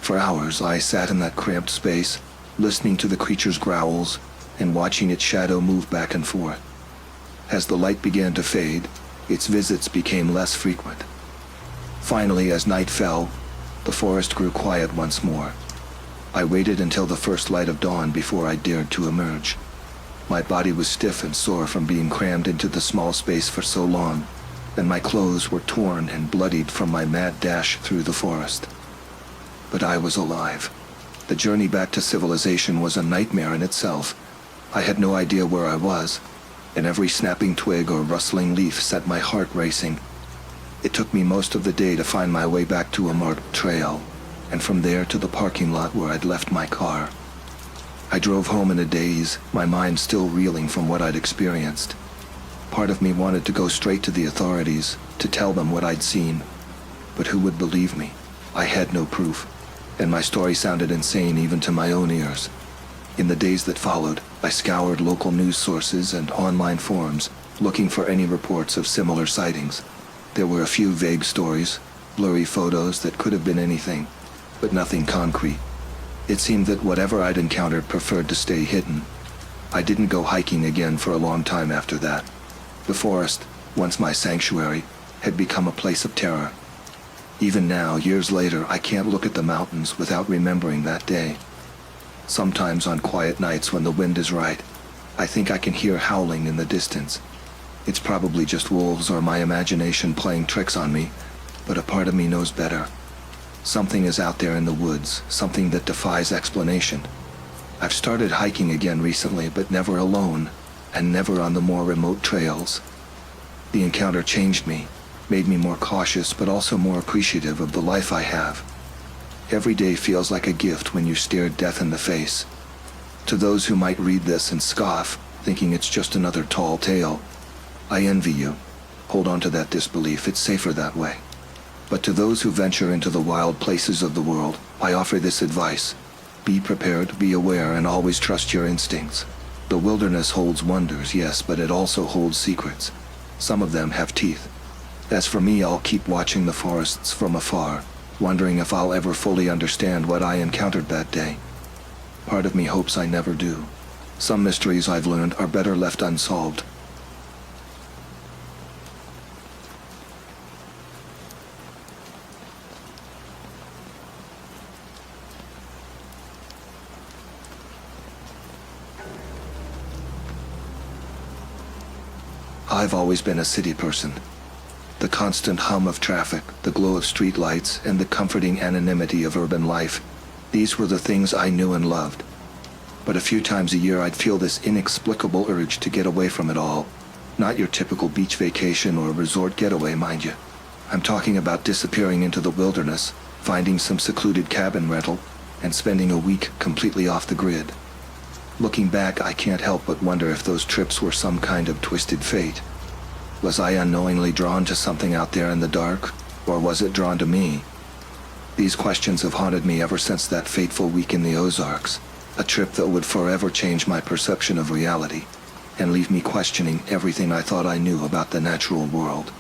For hours, I sat in that cramped space, listening to the creature's growls and watching its shadow move back and forth. As the light began to fade, its visits became less frequent. Finally, as night fell, the forest grew quiet once more. I waited until the first light of dawn before I dared to emerge. My body was stiff and sore from being crammed into the small space for so long, and my clothes were torn and bloodied from my mad dash through the forest. But I was alive. The journey back to civilization was a nightmare in itself. I had no idea where I was, and every snapping twig or rustling leaf set my heart racing. It took me most of the day to find my way back to a marked trail, and from there to the parking lot where I'd left my car. I drove home in a daze, my mind still reeling from what I'd experienced. Part of me wanted to go straight to the authorities, to tell them what I'd seen. But who would believe me? I had no proof, and my story sounded insane even to my own ears. In the days that followed, I scoured local news sources and online forums, looking for any reports of similar sightings. There were a few vague stories, blurry photos that could have been anything, but nothing concrete. It seemed that whatever I'd encountered preferred to stay hidden. I didn't go hiking again for a long time after that. The forest, once my sanctuary, had become a place of terror. Even now, years later, I can't look at the mountains without remembering that day. Sometimes on quiet nights when the wind is right, I think I can hear howling in the distance. It's probably just wolves or my imagination playing tricks on me, but a part of me knows better. Something is out there in the woods, something that defies explanation. I've started hiking again recently, but never alone, and never on the more remote trails. The encounter changed me, made me more cautious, but also more appreciative of the life I have. Every day feels like a gift when you stare death in the face. To those who might read this and scoff, thinking it's just another tall tale, I envy you. Hold on to that disbelief, it's safer that way. But to those who venture into the wild places of the world, I offer this advice. Be prepared, be aware, and always trust your instincts. The wilderness holds wonders, yes, but it also holds secrets. Some of them have teeth. As for me, I'll keep watching the forests from afar, wondering if I'll ever fully understand what I encountered that day. Part of me hopes I never do. Some mysteries I've learned are better left unsolved. I've always been a city person. The constant hum of traffic, the glow of street lights, and the comforting anonymity of urban life, these were the things I knew and loved. But a few times a year I'd feel this inexplicable urge to get away from it all. Not your typical beach vacation or resort getaway, mind you. I'm talking about disappearing into the wilderness, finding some secluded cabin rental, and spending a week completely off the grid. Looking back, I can't help but wonder if those trips were some kind of twisted fate. Was I unknowingly drawn to something out there in the dark, or was it drawn to me? These questions have haunted me ever since that fateful week in the Ozarks, a trip that would forever change my perception of reality, and leave me questioning everything I thought I knew about the natural world.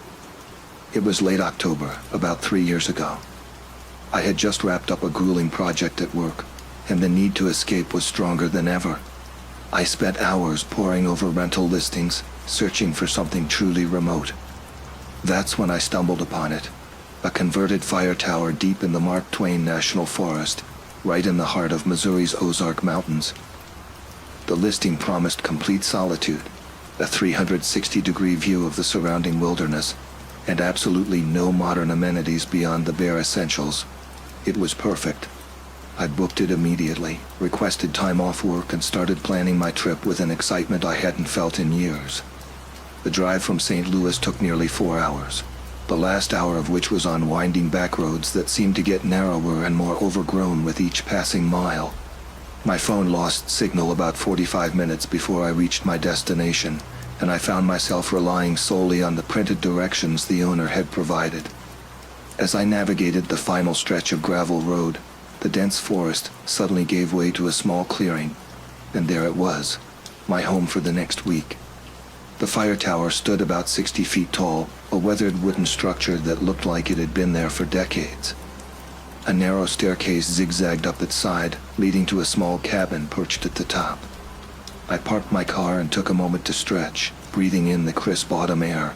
It was late October, about 3 years ago. I had just wrapped up a grueling project at work, and the need to escape was stronger than ever. I spent hours poring over rental listings, searching for something truly remote. That's when I stumbled upon it, a converted fire tower deep in the Mark Twain National Forest, right in the heart of Missouri's Ozark Mountains. The listing promised complete solitude, a 360-degree view of the surrounding wilderness, and absolutely no modern amenities beyond the bare essentials. It was perfect. I booked it immediately, requested time off work, and started planning my trip with an excitement I hadn't felt in years. The drive from St. Louis took nearly 4 hours, the last hour of which was on winding back roads that seemed to get narrower and more overgrown with each passing mile. My phone lost signal about 45 minutes before I reached my destination, and I found myself relying solely on the printed directions the owner had provided. As I navigated the final stretch of gravel road, the dense forest suddenly gave way to a small clearing, and there it was, my home for the next week. The fire tower stood about 60 feet tall, a weathered wooden structure that looked like it had been there for decades. A narrow staircase zigzagged up its side, leading to a small cabin perched at the top. I parked my car and took a moment to stretch, breathing in the crisp autumn air.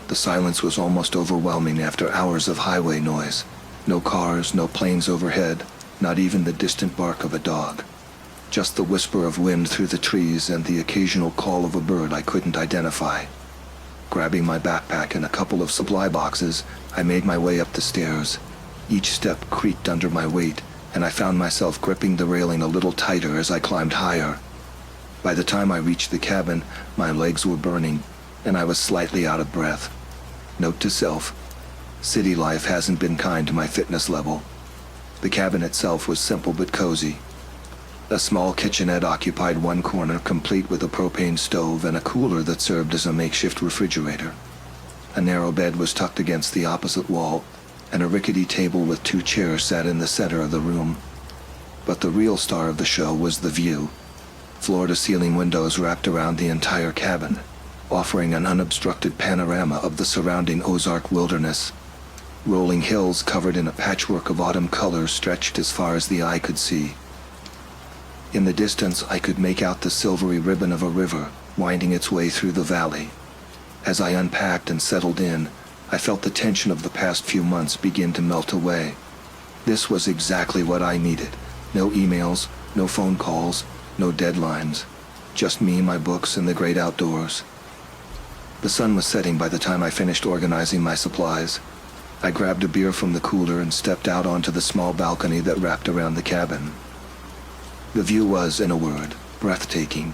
The silence was almost overwhelming after hours of highway noise. No cars, no planes overhead, not even the distant bark of a dog. Just the whisper of wind through the trees and the occasional call of a bird I couldn't identify. Grabbing my backpack and a couple of supply boxes, I made my way up the stairs. Each step creaked under my weight, and I found myself gripping the railing a little tighter as I climbed higher. By the time I reached the cabin, my legs were burning, and I was slightly out of breath. Note to self: city life hasn't been kind to my fitness level. The cabin itself was simple but cozy. A small kitchenette occupied one corner, complete with a propane stove and a cooler that served as a makeshift refrigerator. A narrow bed was tucked against the opposite wall, and a rickety table with 2 chairs sat in the center of the room. But the real star of the show was the view. Floor-to-ceiling windows wrapped around the entire cabin, offering an unobstructed panorama of the surrounding Ozark wilderness. Rolling hills covered in a patchwork of autumn colors stretched as far as the eye could see. In the distance, I could make out the silvery ribbon of a river winding its way through the valley. As I unpacked and settled in, I felt the tension of the past few months begin to melt away. This was exactly what I needed. No emails, no phone calls, no deadlines. Just me, my books, and the great outdoors. The sun was setting by the time I finished organizing my supplies. I grabbed a beer from the cooler and stepped out onto the small balcony that wrapped around the cabin. The view was, in a word, breathtaking.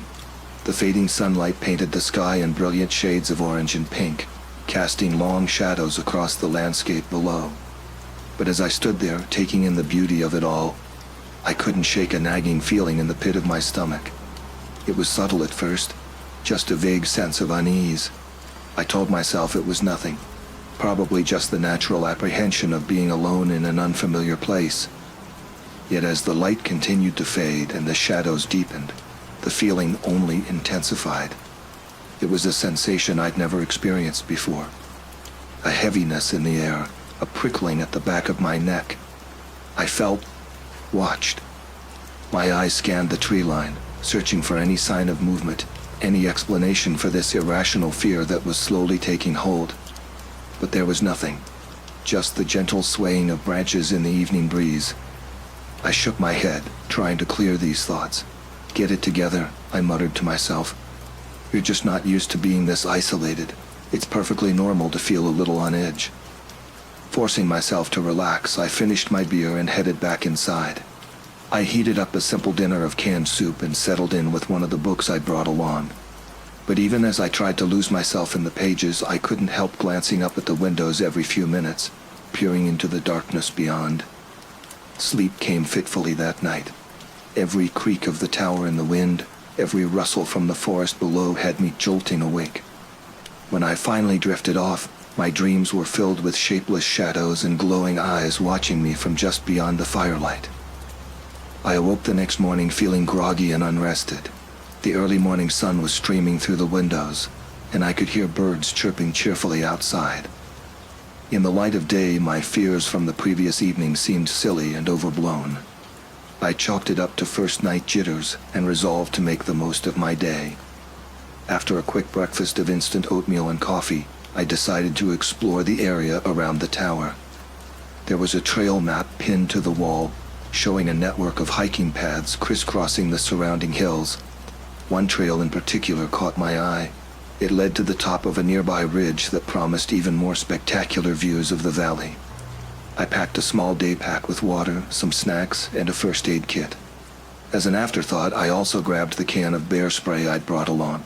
The fading sunlight painted the sky in brilliant shades of orange and pink, casting long shadows across the landscape below. But as I stood there, taking in the beauty of it all, I couldn't shake a nagging feeling in the pit of my stomach. It was subtle at first, just a vague sense of unease. I told myself it was nothing, probably just the natural apprehension of being alone in an unfamiliar place. Yet as the light continued to fade and the shadows deepened, the feeling only intensified. It was a sensation I'd never experienced before. A heaviness in the air, a prickling at the back of my neck. I felt watched. My eyes scanned the tree line, searching for any sign of movement, any explanation for this irrational fear that was slowly taking hold. But there was nothing, just the gentle swaying of branches in the evening breeze. I shook my head, trying to clear these thoughts. Get it together, I muttered to myself. You're just not used to being this isolated. It's perfectly normal to feel a little on edge. Forcing myself to relax, I finished my beer and headed back inside. I heated up a simple dinner of canned soup and settled in with one of the books I brought along. But even as I tried to lose myself in the pages, I couldn't help glancing up at the windows every few minutes, peering into the darkness beyond. Sleep came fitfully that night. Every creak of the tower in the wind, every rustle from the forest below had me jolting awake. When I finally drifted off, my dreams were filled with shapeless shadows and glowing eyes watching me from just beyond the firelight. I awoke the next morning feeling groggy and unrested. The early morning sun was streaming through the windows, and I could hear birds chirping cheerfully outside. In the light of day, my fears from the previous evening seemed silly and overblown. I chalked it up to first night jitters and resolved to make the most of my day. After a quick breakfast of instant oatmeal and coffee, I decided to explore the area around the tower. There was a trail map pinned to the wall, showing a network of hiking paths crisscrossing the surrounding hills. One trail in particular caught my eye. It led to the top of a nearby ridge that promised even more spectacular views of the valley. I packed a small day pack with water, some snacks, and a first aid kit. As an afterthought, I also grabbed the can of bear spray I'd brought along.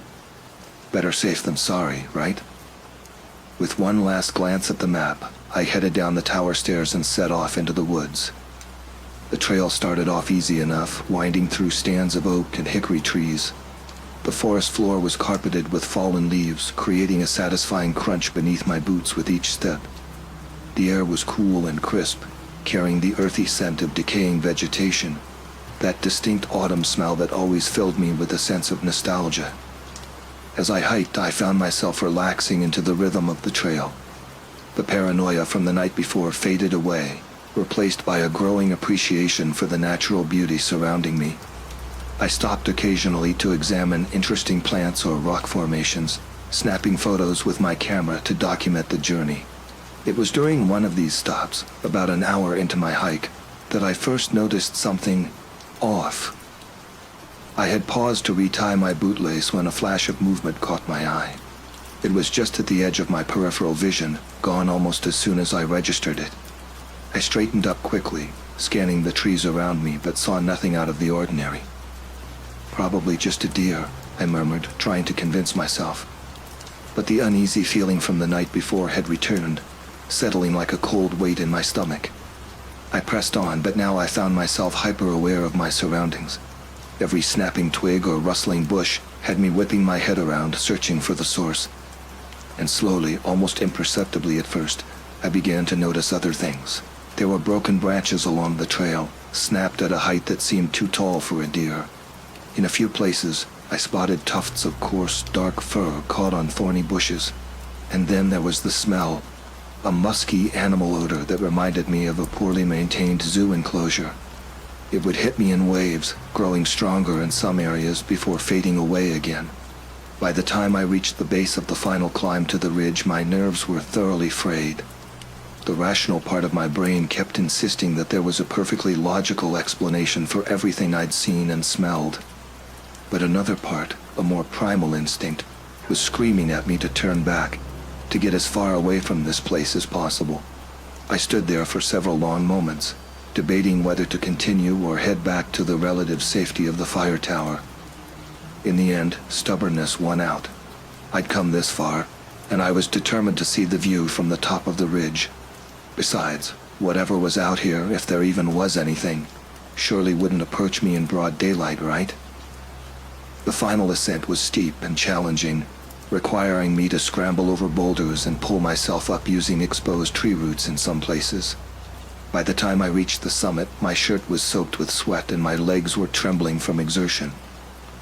Better safe than sorry, right? With one last glance at the map, I headed down the tower stairs and set off into the woods. The trail started off easy enough, winding through stands of oak and hickory trees. The forest floor was carpeted with fallen leaves, creating a satisfying crunch beneath my boots with each step. The air was cool and crisp, carrying the earthy scent of decaying vegetation, that distinct autumn smell that always filled me with a sense of nostalgia. As I hiked, I found myself relaxing into the rhythm of the trail. The paranoia from the night before faded away, replaced by a growing appreciation for the natural beauty surrounding me. I stopped occasionally to examine interesting plants or rock formations, snapping photos with my camera to document the journey. It was during one of these stops, about an hour into my hike, that I first noticed something off. I had paused to retie my bootlace when a flash of movement caught my eye. It was just at the edge of my peripheral vision, gone almost as soon as I registered it. I straightened up quickly, scanning the trees around me, but saw nothing out of the ordinary. Probably just a deer, I murmured, trying to convince myself. But the uneasy feeling from the night before had returned, settling like a cold weight in my stomach. I pressed on, but now I found myself hyper-aware of my surroundings. Every snapping twig or rustling bush had me whipping my head around, searching for the source. And slowly, almost imperceptibly at first, I began to notice other things. There were broken branches along the trail, snapped at a height that seemed too tall for a deer. In a few places, I spotted tufts of coarse, dark fur caught on thorny bushes. And then there was the smell, a musky animal odor that reminded me of a poorly maintained zoo enclosure. It would hit me in waves, growing stronger in some areas before fading away again. By the time I reached the base of the final climb to the ridge, my nerves were thoroughly frayed. The rational part of my brain kept insisting that there was a perfectly logical explanation for everything I'd seen and smelled. But another part, a more primal instinct, was screaming at me to turn back, to get as far away from this place as possible. I stood there for several long moments, debating whether to continue or head back to the relative safety of the fire tower. In the end, stubbornness won out. I'd come this far, and I was determined to see the view from the top of the ridge. Besides, whatever was out here, if there even was anything, surely wouldn't approach me in broad daylight, right? The final ascent was steep and challenging, requiring me to scramble over boulders and pull myself up using exposed tree roots in some places. By the time I reached the summit, my shirt was soaked with sweat and my legs were trembling from exertion.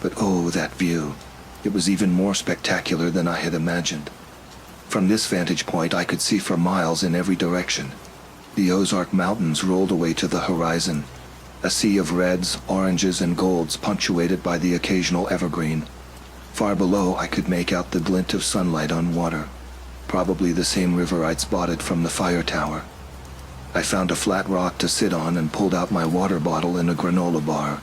But oh, that view! It was even more spectacular than I had imagined. From this vantage point, I could see for miles in every direction. The Ozark Mountains rolled away to the horizon, a sea of reds, oranges, and golds punctuated by the occasional evergreen. Far below, I could make out the glint of sunlight on water, probably the same river I'd spotted from the fire tower. I found a flat rock to sit on and pulled out my water bottle and a granola bar.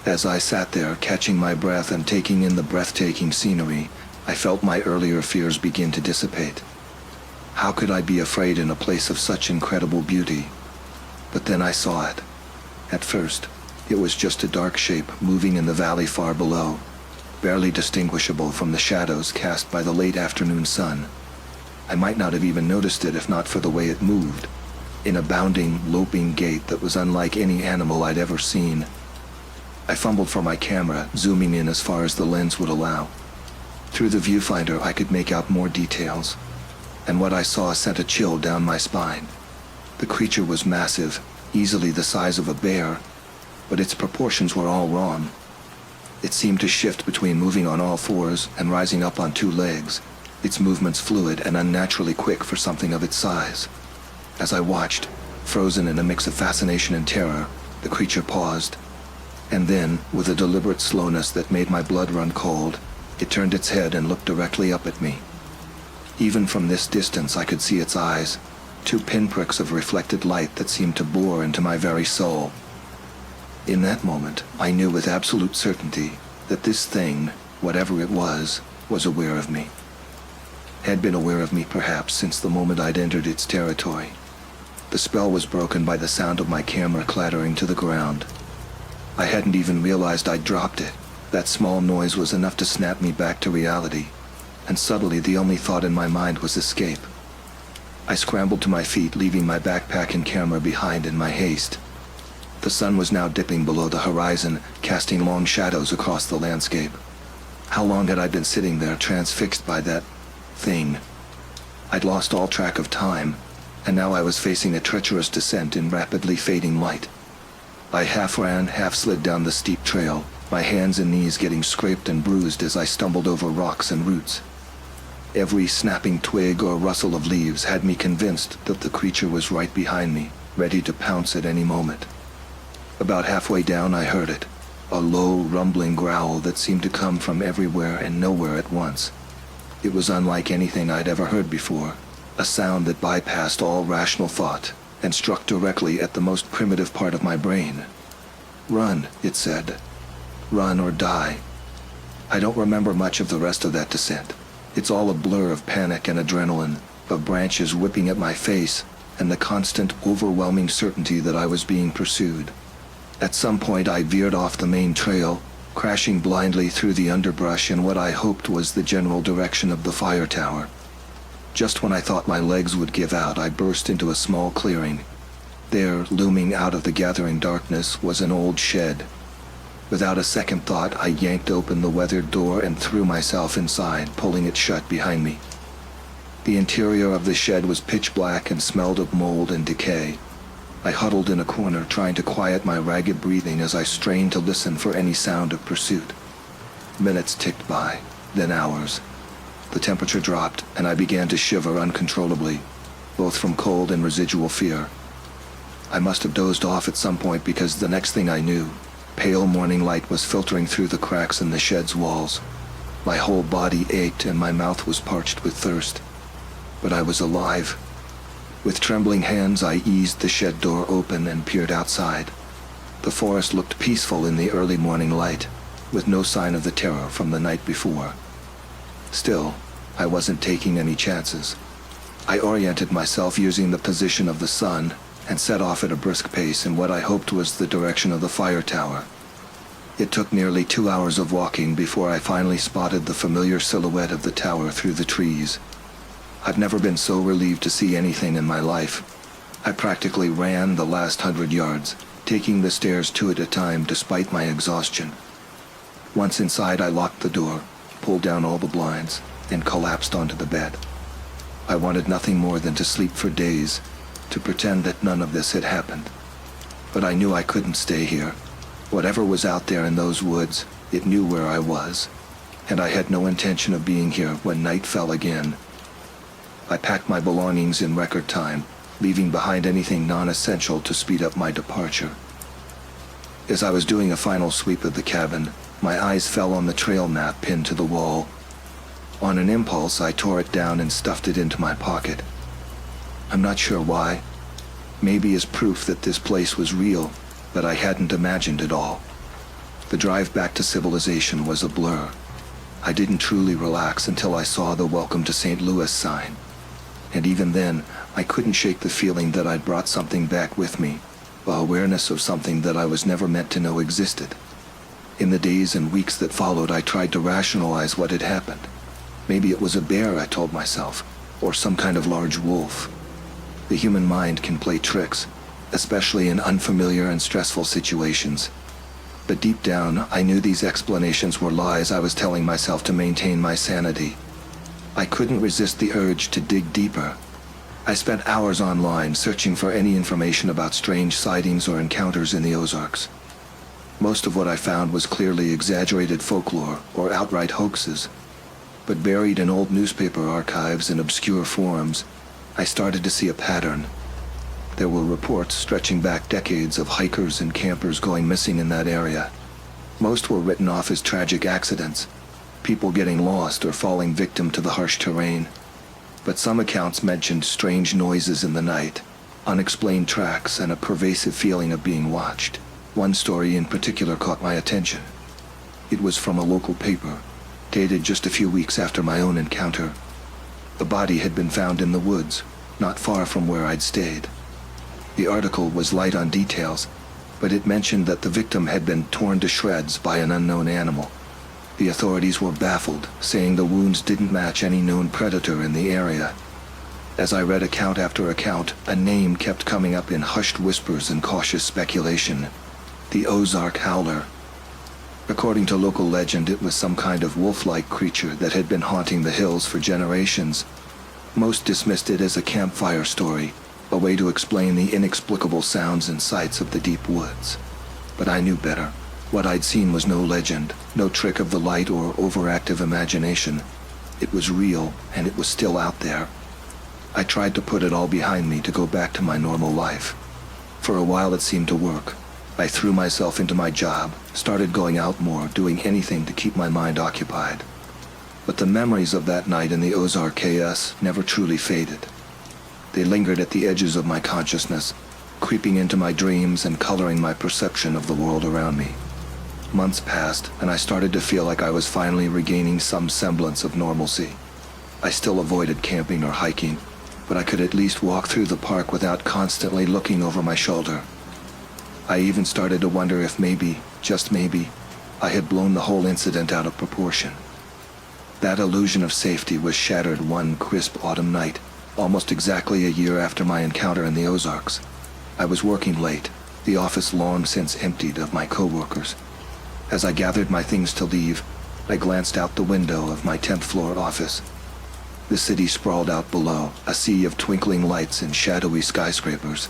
As I sat there, catching my breath and taking in the breathtaking scenery, I felt my earlier fears begin to dissipate. How could I be afraid in a place of such incredible beauty? But then I saw it. At first, it was just a dark shape moving in the valley far below, barely distinguishable from the shadows cast by the late afternoon sun. I might not have even noticed it if not for the way it moved, in a bounding, loping gait that was unlike any animal I'd ever seen. I fumbled for my camera, zooming in as far as the lens would allow. Through the viewfinder, I could make out more details, and what I saw sent a chill down my spine. The creature was massive, easily the size of a bear, but its proportions were all wrong. It seemed to shift between moving on all fours and rising up on two legs, its movements fluid and unnaturally quick for something of its size. As I watched, frozen in a mix of fascination and terror, the creature paused. And then, with a deliberate slowness that made my blood run cold, it turned its head and looked directly up at me. Even from this distance I could see its eyes, two pinpricks of reflected light that seemed to bore into my very soul. In that moment, I knew with absolute certainty that this thing, whatever it was aware of me. Had been aware of me perhaps since the moment I'd entered its territory. The spell was broken by the sound of my camera clattering to the ground. I hadn't even realized I'd dropped it. That small noise was enough to snap me back to reality, and suddenly the only thought in my mind was escape. I scrambled to my feet, leaving my backpack and camera behind in my haste. The sun was now dipping below the horizon, casting long shadows across the landscape. How long had I been sitting there, transfixed by that thing? I'd lost all track of time, and now I was facing a treacherous descent in rapidly fading light. I half ran, half slid down the steep trail, my hands and knees getting scraped and bruised as I stumbled over rocks and roots. Every snapping twig or rustle of leaves had me convinced that the creature was right behind me, ready to pounce at any moment. About halfway down I heard it, a low, rumbling growl that seemed to come from everywhere and nowhere at once. It was unlike anything I'd ever heard before, a sound that bypassed all rational thought and struck directly at the most primitive part of my brain. "Run," it said. "Run or die." I don't remember much of the rest of that descent, It's all a blur of panic and adrenaline, of branches whipping at my face, and the constant, overwhelming certainty that I was being pursued. At some point I veered off the main trail, crashing blindly through the underbrush in what I hoped was the general direction of the fire tower. Just when I thought my legs would give out, I burst into a small clearing. There, looming out of the gathering darkness, was an old shed. Without a second thought, I yanked open the weathered door and threw myself inside, pulling it shut behind me. The interior of the shed was pitch black and smelled of mold and decay. I huddled in a corner, trying to quiet my ragged breathing as I strained to listen for any sound of pursuit. Minutes ticked by, then hours. The temperature dropped, and I began to shiver uncontrollably, both from cold and residual fear. I must have dozed off at some point because the next thing I knew, pale morning light was filtering through the cracks in the shed's walls. My whole body ached and my mouth was parched with thirst. But I was alive. With trembling hands, I eased the shed door open and peered outside. The forest looked peaceful in the early morning light, with no sign of the terror from the night before. Still, I wasn't taking any chances. I oriented myself using the position of the sun and set off at a brisk pace in what I hoped was the direction of the fire tower. It took nearly 2 hours of walking before I finally spotted the familiar silhouette of the tower through the trees. I've never been so relieved to see anything in my life. I practically ran the last 100 yards, taking the stairs 2 at a time despite my exhaustion. Once inside, I locked the door, pulled down all the blinds, and collapsed onto the bed. I wanted nothing more than to sleep for days, to pretend that none of this had happened. But I knew I couldn't stay here. Whatever was out there in those woods, it knew where I was, and I had no intention of being here when night fell again. I packed my belongings in record time, leaving behind anything non-essential to speed up my departure. As I was doing a final sweep of the cabin, my eyes fell on the trail map pinned to the wall. On an impulse, I tore it down and stuffed it into my pocket. I'm not sure why. Maybe as proof that this place was real, that I hadn't imagined it all. The drive back to civilization was a blur. I didn't truly relax until I saw the Welcome to St. Louis sign. And even then, I couldn't shake the feeling that I'd brought something back with me, the awareness of something that I was never meant to know existed. In the days and weeks that followed, I tried to rationalize what had happened. Maybe it was a bear, I told myself, or some kind of large wolf. The human mind can play tricks, especially in unfamiliar and stressful situations. But deep down, I knew these explanations were lies I was telling myself to maintain my sanity. I couldn't resist the urge to dig deeper. I spent hours online searching for any information about strange sightings or encounters in the Ozarks. Most of what I found was clearly exaggerated folklore or outright hoaxes. But buried in old newspaper archives and obscure forums, I started to see a pattern. There were reports stretching back decades of hikers and campers going missing in that area. Most were written off as tragic accidents, people getting lost or falling victim to the harsh terrain. But some accounts mentioned strange noises in the night, unexplained tracks, and a pervasive feeling of being watched. One story in particular caught my attention. It was from a local paper, dated just a few weeks after my own encounter. The body had been found in the woods, not far from where I'd stayed. The article was light on details, but it mentioned that the victim had been torn to shreds by an unknown animal. The authorities were baffled, saying the wounds didn't match any known predator in the area. As I read account after account, a name kept coming up in hushed whispers and cautious speculation: the Ozark Howler. According to local legend, it was some kind of wolf-like creature that had been haunting the hills for generations. Most dismissed it as a campfire story, a way to explain the inexplicable sounds and sights of the deep woods. But I knew better. What I'd seen was no legend, no trick of the light or overactive imagination. It was real, and it was still out there. I tried to put it all behind me to go back to my normal life. For a while it seemed to work. I threw myself into my job, started going out more, doing anything to keep my mind occupied. But the memories of that night in the Ozark KS never truly faded. They lingered at the edges of my consciousness, creeping into my dreams and coloring my perception of the world around me. Months passed, and I started to feel like I was finally regaining some semblance of normalcy. I still avoided camping or hiking, but I could at least walk through the park without constantly looking over my shoulder. I even started to wonder if maybe, just maybe, I had blown the whole incident out of proportion. That illusion of safety was shattered one crisp autumn night, almost exactly a year after my encounter in the Ozarks. I was working late, the office long since emptied of my coworkers. As I gathered my things to leave, I glanced out the window of my 10th floor office. The city sprawled out below, a sea of twinkling lights and shadowy skyscrapers.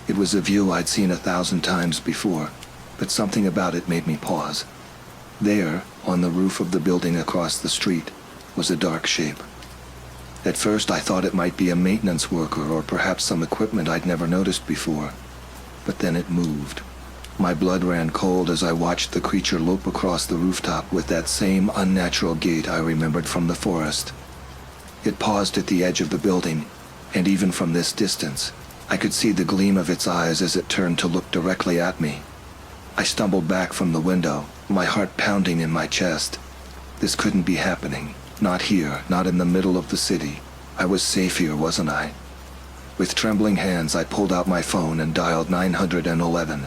It was a view I'd seen 1,000 times before, but something about it made me pause. There, on the roof of the building across the street, was a dark shape. At first I thought it might be a maintenance worker or perhaps some equipment I'd never noticed before. But then it moved. My blood ran cold as I watched the creature lope across the rooftop with that same unnatural gait I remembered from the forest. It paused at the edge of the building, and even from this distance, I could see the gleam of its eyes as it turned to look directly at me. I stumbled back from the window, my heart pounding in my chest. This couldn't be happening. Not here, not in the middle of the city. I was safe here, wasn't I? With trembling hands, I pulled out my phone and dialed 911.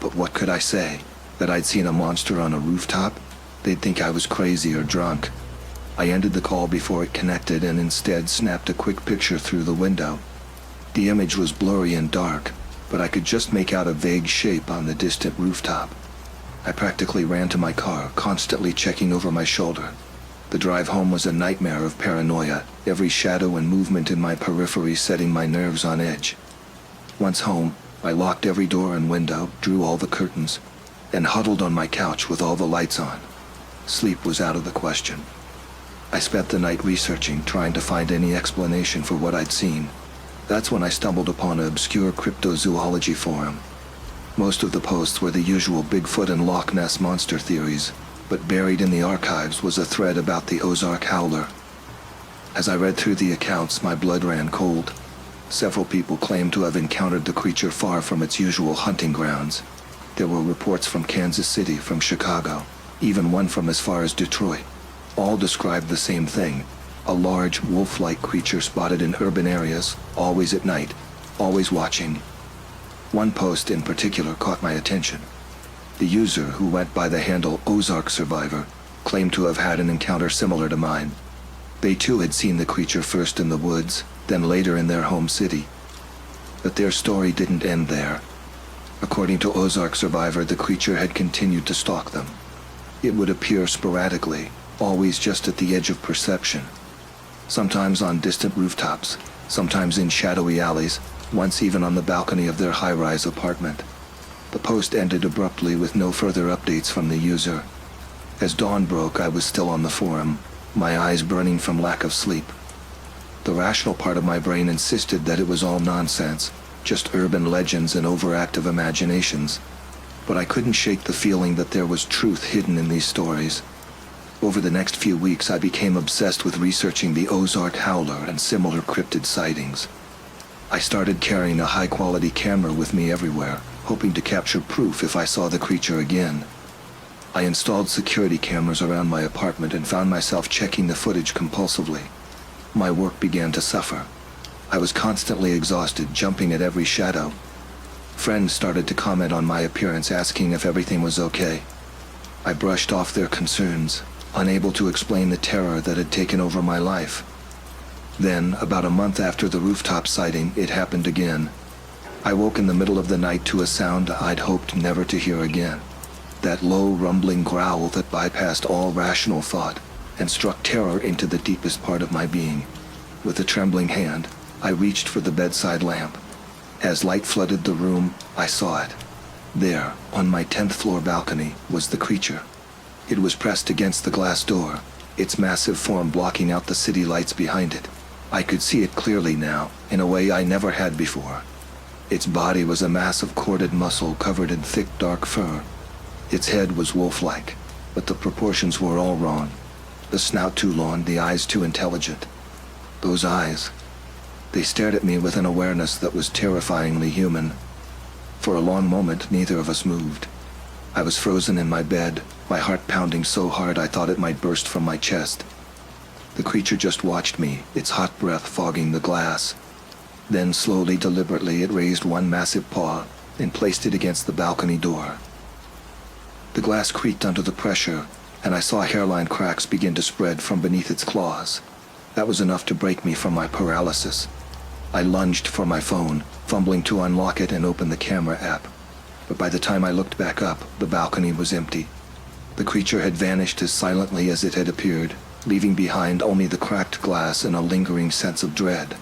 But what could I say? That I'd seen a monster on a rooftop? They'd think I was crazy or drunk. I ended the call before it connected and instead snapped a quick picture through the window. The image was blurry and dark, but I could just make out a vague shape on the distant rooftop. I practically ran to my car, constantly checking over my shoulder. The drive home was a nightmare of paranoia, every shadow and movement in my periphery setting my nerves on edge. Once home, I locked every door and window, drew all the curtains, and huddled on my couch with all the lights on. Sleep was out of the question. I spent the night researching, trying to find any explanation for what I'd seen. That's when I stumbled upon an obscure cryptozoology forum. Most of the posts were the usual Bigfoot and Loch Ness monster theories, but buried in the archives was a thread about the Ozark Howler. As I read through the accounts, my blood ran cold. Several people claimed to have encountered the creature far from its usual hunting grounds. There were reports from Kansas City, from Chicago, even one from as far as Detroit. All described the same thing, a large wolf-like creature spotted in urban areas, always at night, always watching. One post in particular caught my attention. The user, who went by the handle Ozark Survivor, claimed to have had an encounter similar to mine. They too had seen the creature first in the woods, then later in their home city. But their story didn't end there. According to Ozark Survivor, the creature had continued to stalk them. It would appear sporadically, always just at the edge of perception. Sometimes on distant rooftops, sometimes in shadowy alleys, once even on the balcony of their high-rise apartment. The post ended abruptly with no further updates from the user. As dawn broke, I was still on the forum, my eyes burning from lack of sleep. The rational part of my brain insisted that it was all nonsense, just urban legends and overactive imaginations. But I couldn't shake the feeling that there was truth hidden in these stories. Over the next few weeks, I became obsessed with researching the Ozark Howler and similar cryptid sightings. I started carrying a high-quality camera with me everywhere, hoping to capture proof if I saw the creature again. I installed security cameras around my apartment and found myself checking the footage compulsively. My work began to suffer. I was constantly exhausted, jumping at every shadow. Friends started to comment on my appearance, asking if everything was okay. I brushed off their concerns, unable to explain the terror that had taken over my life. Then, about a month after the rooftop sighting, it happened again. I woke in the middle of the night to a sound I'd hoped never to hear again. That low, rumbling growl that bypassed all rational thought and struck terror into the deepest part of my being. With a trembling hand, I reached for the bedside lamp. As light flooded the room, I saw it. There, on my 10th floor balcony, was the creature. It was pressed against the glass door, its massive form blocking out the city lights behind it. I could see it clearly now, in a way I never had before. Its body was a mass of corded muscle covered in thick, dark fur. Its head was wolf-like, but the proportions were all wrong. The snout too long, the eyes too intelligent. Those eyes, they stared at me with an awareness that was terrifyingly human. For a long moment, neither of us moved. I was frozen in my bed, my heart pounding so hard I thought it might burst from my chest. The creature just watched me, its hot breath fogging the glass. Then slowly, deliberately, it raised one massive paw and placed it against the balcony door. The glass creaked under the pressure, and I saw hairline cracks begin to spread from beneath its claws. That was enough to break me from my paralysis. I lunged for my phone, fumbling to unlock it and open the camera app. But by the time I looked back up, the balcony was empty. The creature had vanished as silently as it had appeared, leaving behind only the cracked glass and a lingering sense of dread.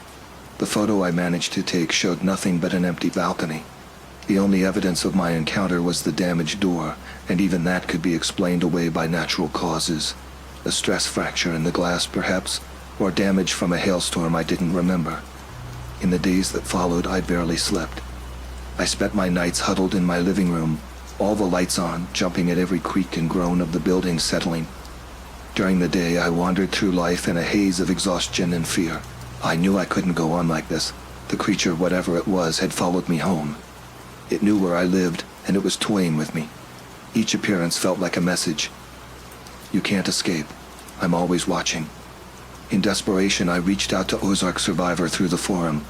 The photo I managed to take showed nothing but an empty balcony. The only evidence of my encounter was the damaged door, and even that could be explained away by natural causes. A stress fracture in the glass, perhaps, or damage from a hailstorm I didn't remember. In the days that followed, I barely slept. I spent my nights huddled in my living room, all the lights on, jumping at every creak and groan of the building settling. During the day, I wandered through life in a haze of exhaustion and fear. I knew I couldn't go on like this. The creature, whatever it was, had followed me home. It knew where I lived, and it was toying with me. Each appearance felt like a message. You can't escape. I'm always watching. In desperation, I reached out to Ozark Survivor through the forum.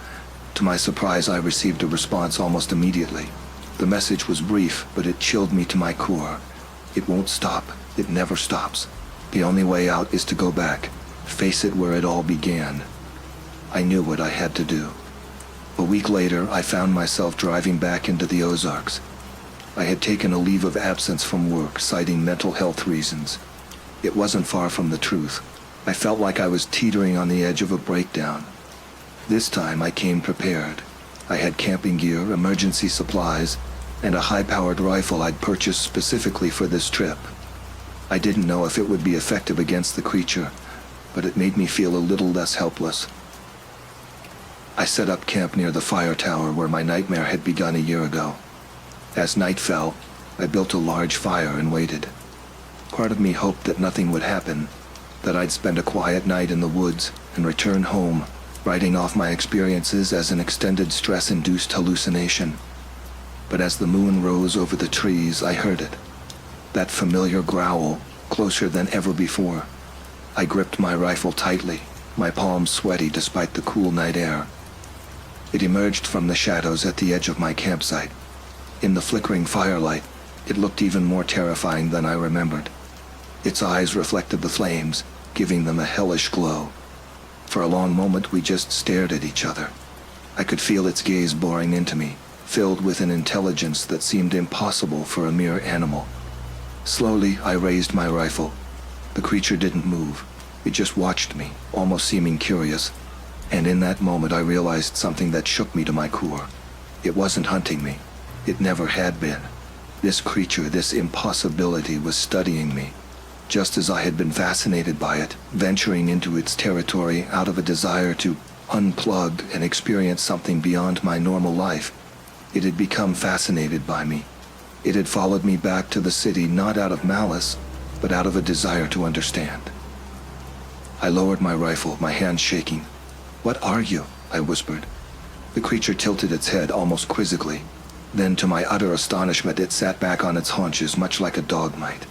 To my surprise, I received a response almost immediately. The message was brief, but it chilled me to my core. It won't stop. It never stops. The only way out is to go back, face it where it all began. I knew what I had to do. A week later, I found myself driving back into the Ozarks. I had taken a leave of absence from work, citing mental health reasons. It wasn't far from the truth. I felt like I was teetering on the edge of a breakdown. This time I came prepared. I had camping gear, emergency supplies, and a high-powered rifle I'd purchased specifically for this trip. I didn't know if it would be effective against the creature, but it made me feel a little less helpless. I set up camp near the fire tower where my nightmare had begun a year ago. As night fell, I built a large fire and waited. Part of me hoped that nothing would happen, that I'd spend a quiet night in the woods and return home, writing off my experiences as an extended stress-induced hallucination. But as the moon rose over the trees, I heard it. That familiar growl, closer than ever before. I gripped my rifle tightly, my palms sweaty despite the cool night air. It emerged from the shadows at the edge of my campsite. In the flickering firelight, it looked even more terrifying than I remembered. Its eyes reflected the flames, giving them a hellish glow. For a long moment we just stared at each other. I could feel its gaze boring into me, filled with an intelligence that seemed impossible for a mere animal. Slowly, I raised my rifle. The creature didn't move. It just watched me, almost seeming curious. And in that moment I realized something that shook me to my core. It wasn't hunting me. It never had been. This creature, this impossibility, was studying me. Just as I had been fascinated by it, venturing into its territory out of a desire to unplug and experience something beyond my normal life, it had become fascinated by me. It had followed me back to the city not out of malice, but out of a desire to understand. I lowered my rifle, my hands shaking. "What are you?" I whispered. The creature tilted its head almost quizzically. Then, to my utter astonishment, it sat back on its haunches, much like a dog might.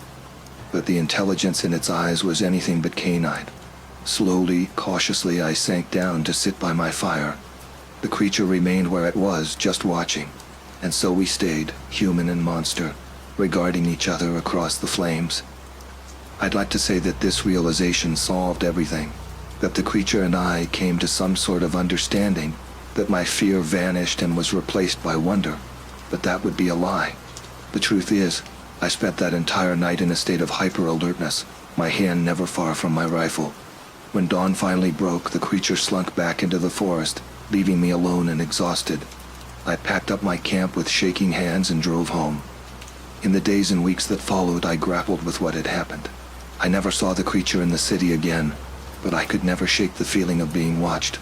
But the intelligence in its eyes was anything but canine. Slowly, cautiously, I sank down to sit by my fire. The creature remained where it was, just watching. And so we stayed, human and monster, regarding each other across the flames. I'd like to say that this realization solved everything, that the creature and I came to some sort of understanding, that my fear vanished and was replaced by wonder, but that would be a lie. The truth is, I spent that entire night in a state of hyper-alertness, my hand never far from my rifle. When dawn finally broke, the creature slunk back into the forest, leaving me alone and exhausted. I packed up my camp with shaking hands and drove home. In the days and weeks that followed, I grappled with what had happened. I never saw the creature in the city again, but I could never shake the feeling of being watched.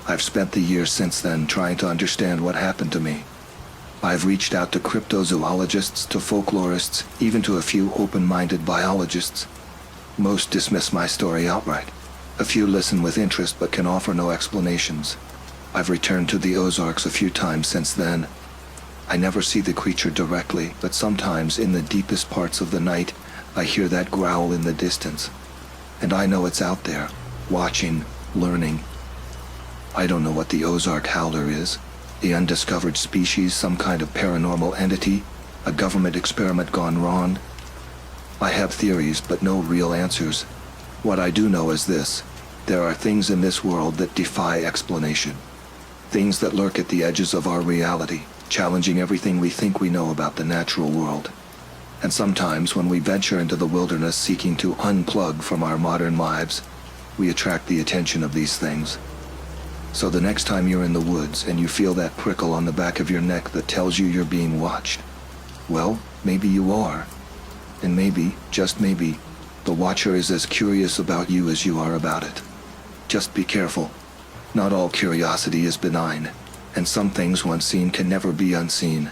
I've spent the years since then trying to understand what happened to me. I've reached out to cryptozoologists, to folklorists, even to a few open-minded biologists. Most dismiss my story outright. A few listen with interest but can offer no explanations. I've returned to the Ozarks a few times since then. I never see the creature directly, but sometimes in the deepest parts of the night, I hear that growl in the distance. And I know it's out there, watching, learning. I don't know what the Ozark Howler is, the undiscovered species, some kind of paranormal entity, a government experiment gone wrong. I have theories, but no real answers. What I do know is this: there are things in this world that defy explanation. Things that lurk at the edges of our reality, challenging everything we think we know about the natural world. And sometimes when we venture into the wilderness seeking to unplug from our modern lives, we attract the attention of these things. So the next time you're in the woods and you feel that prickle on the back of your neck that tells you you're being watched, well, maybe you are. And maybe, just maybe, the watcher is as curious about you as you are about it. Just be careful. Not all curiosity is benign, and some things once seen can never be unseen.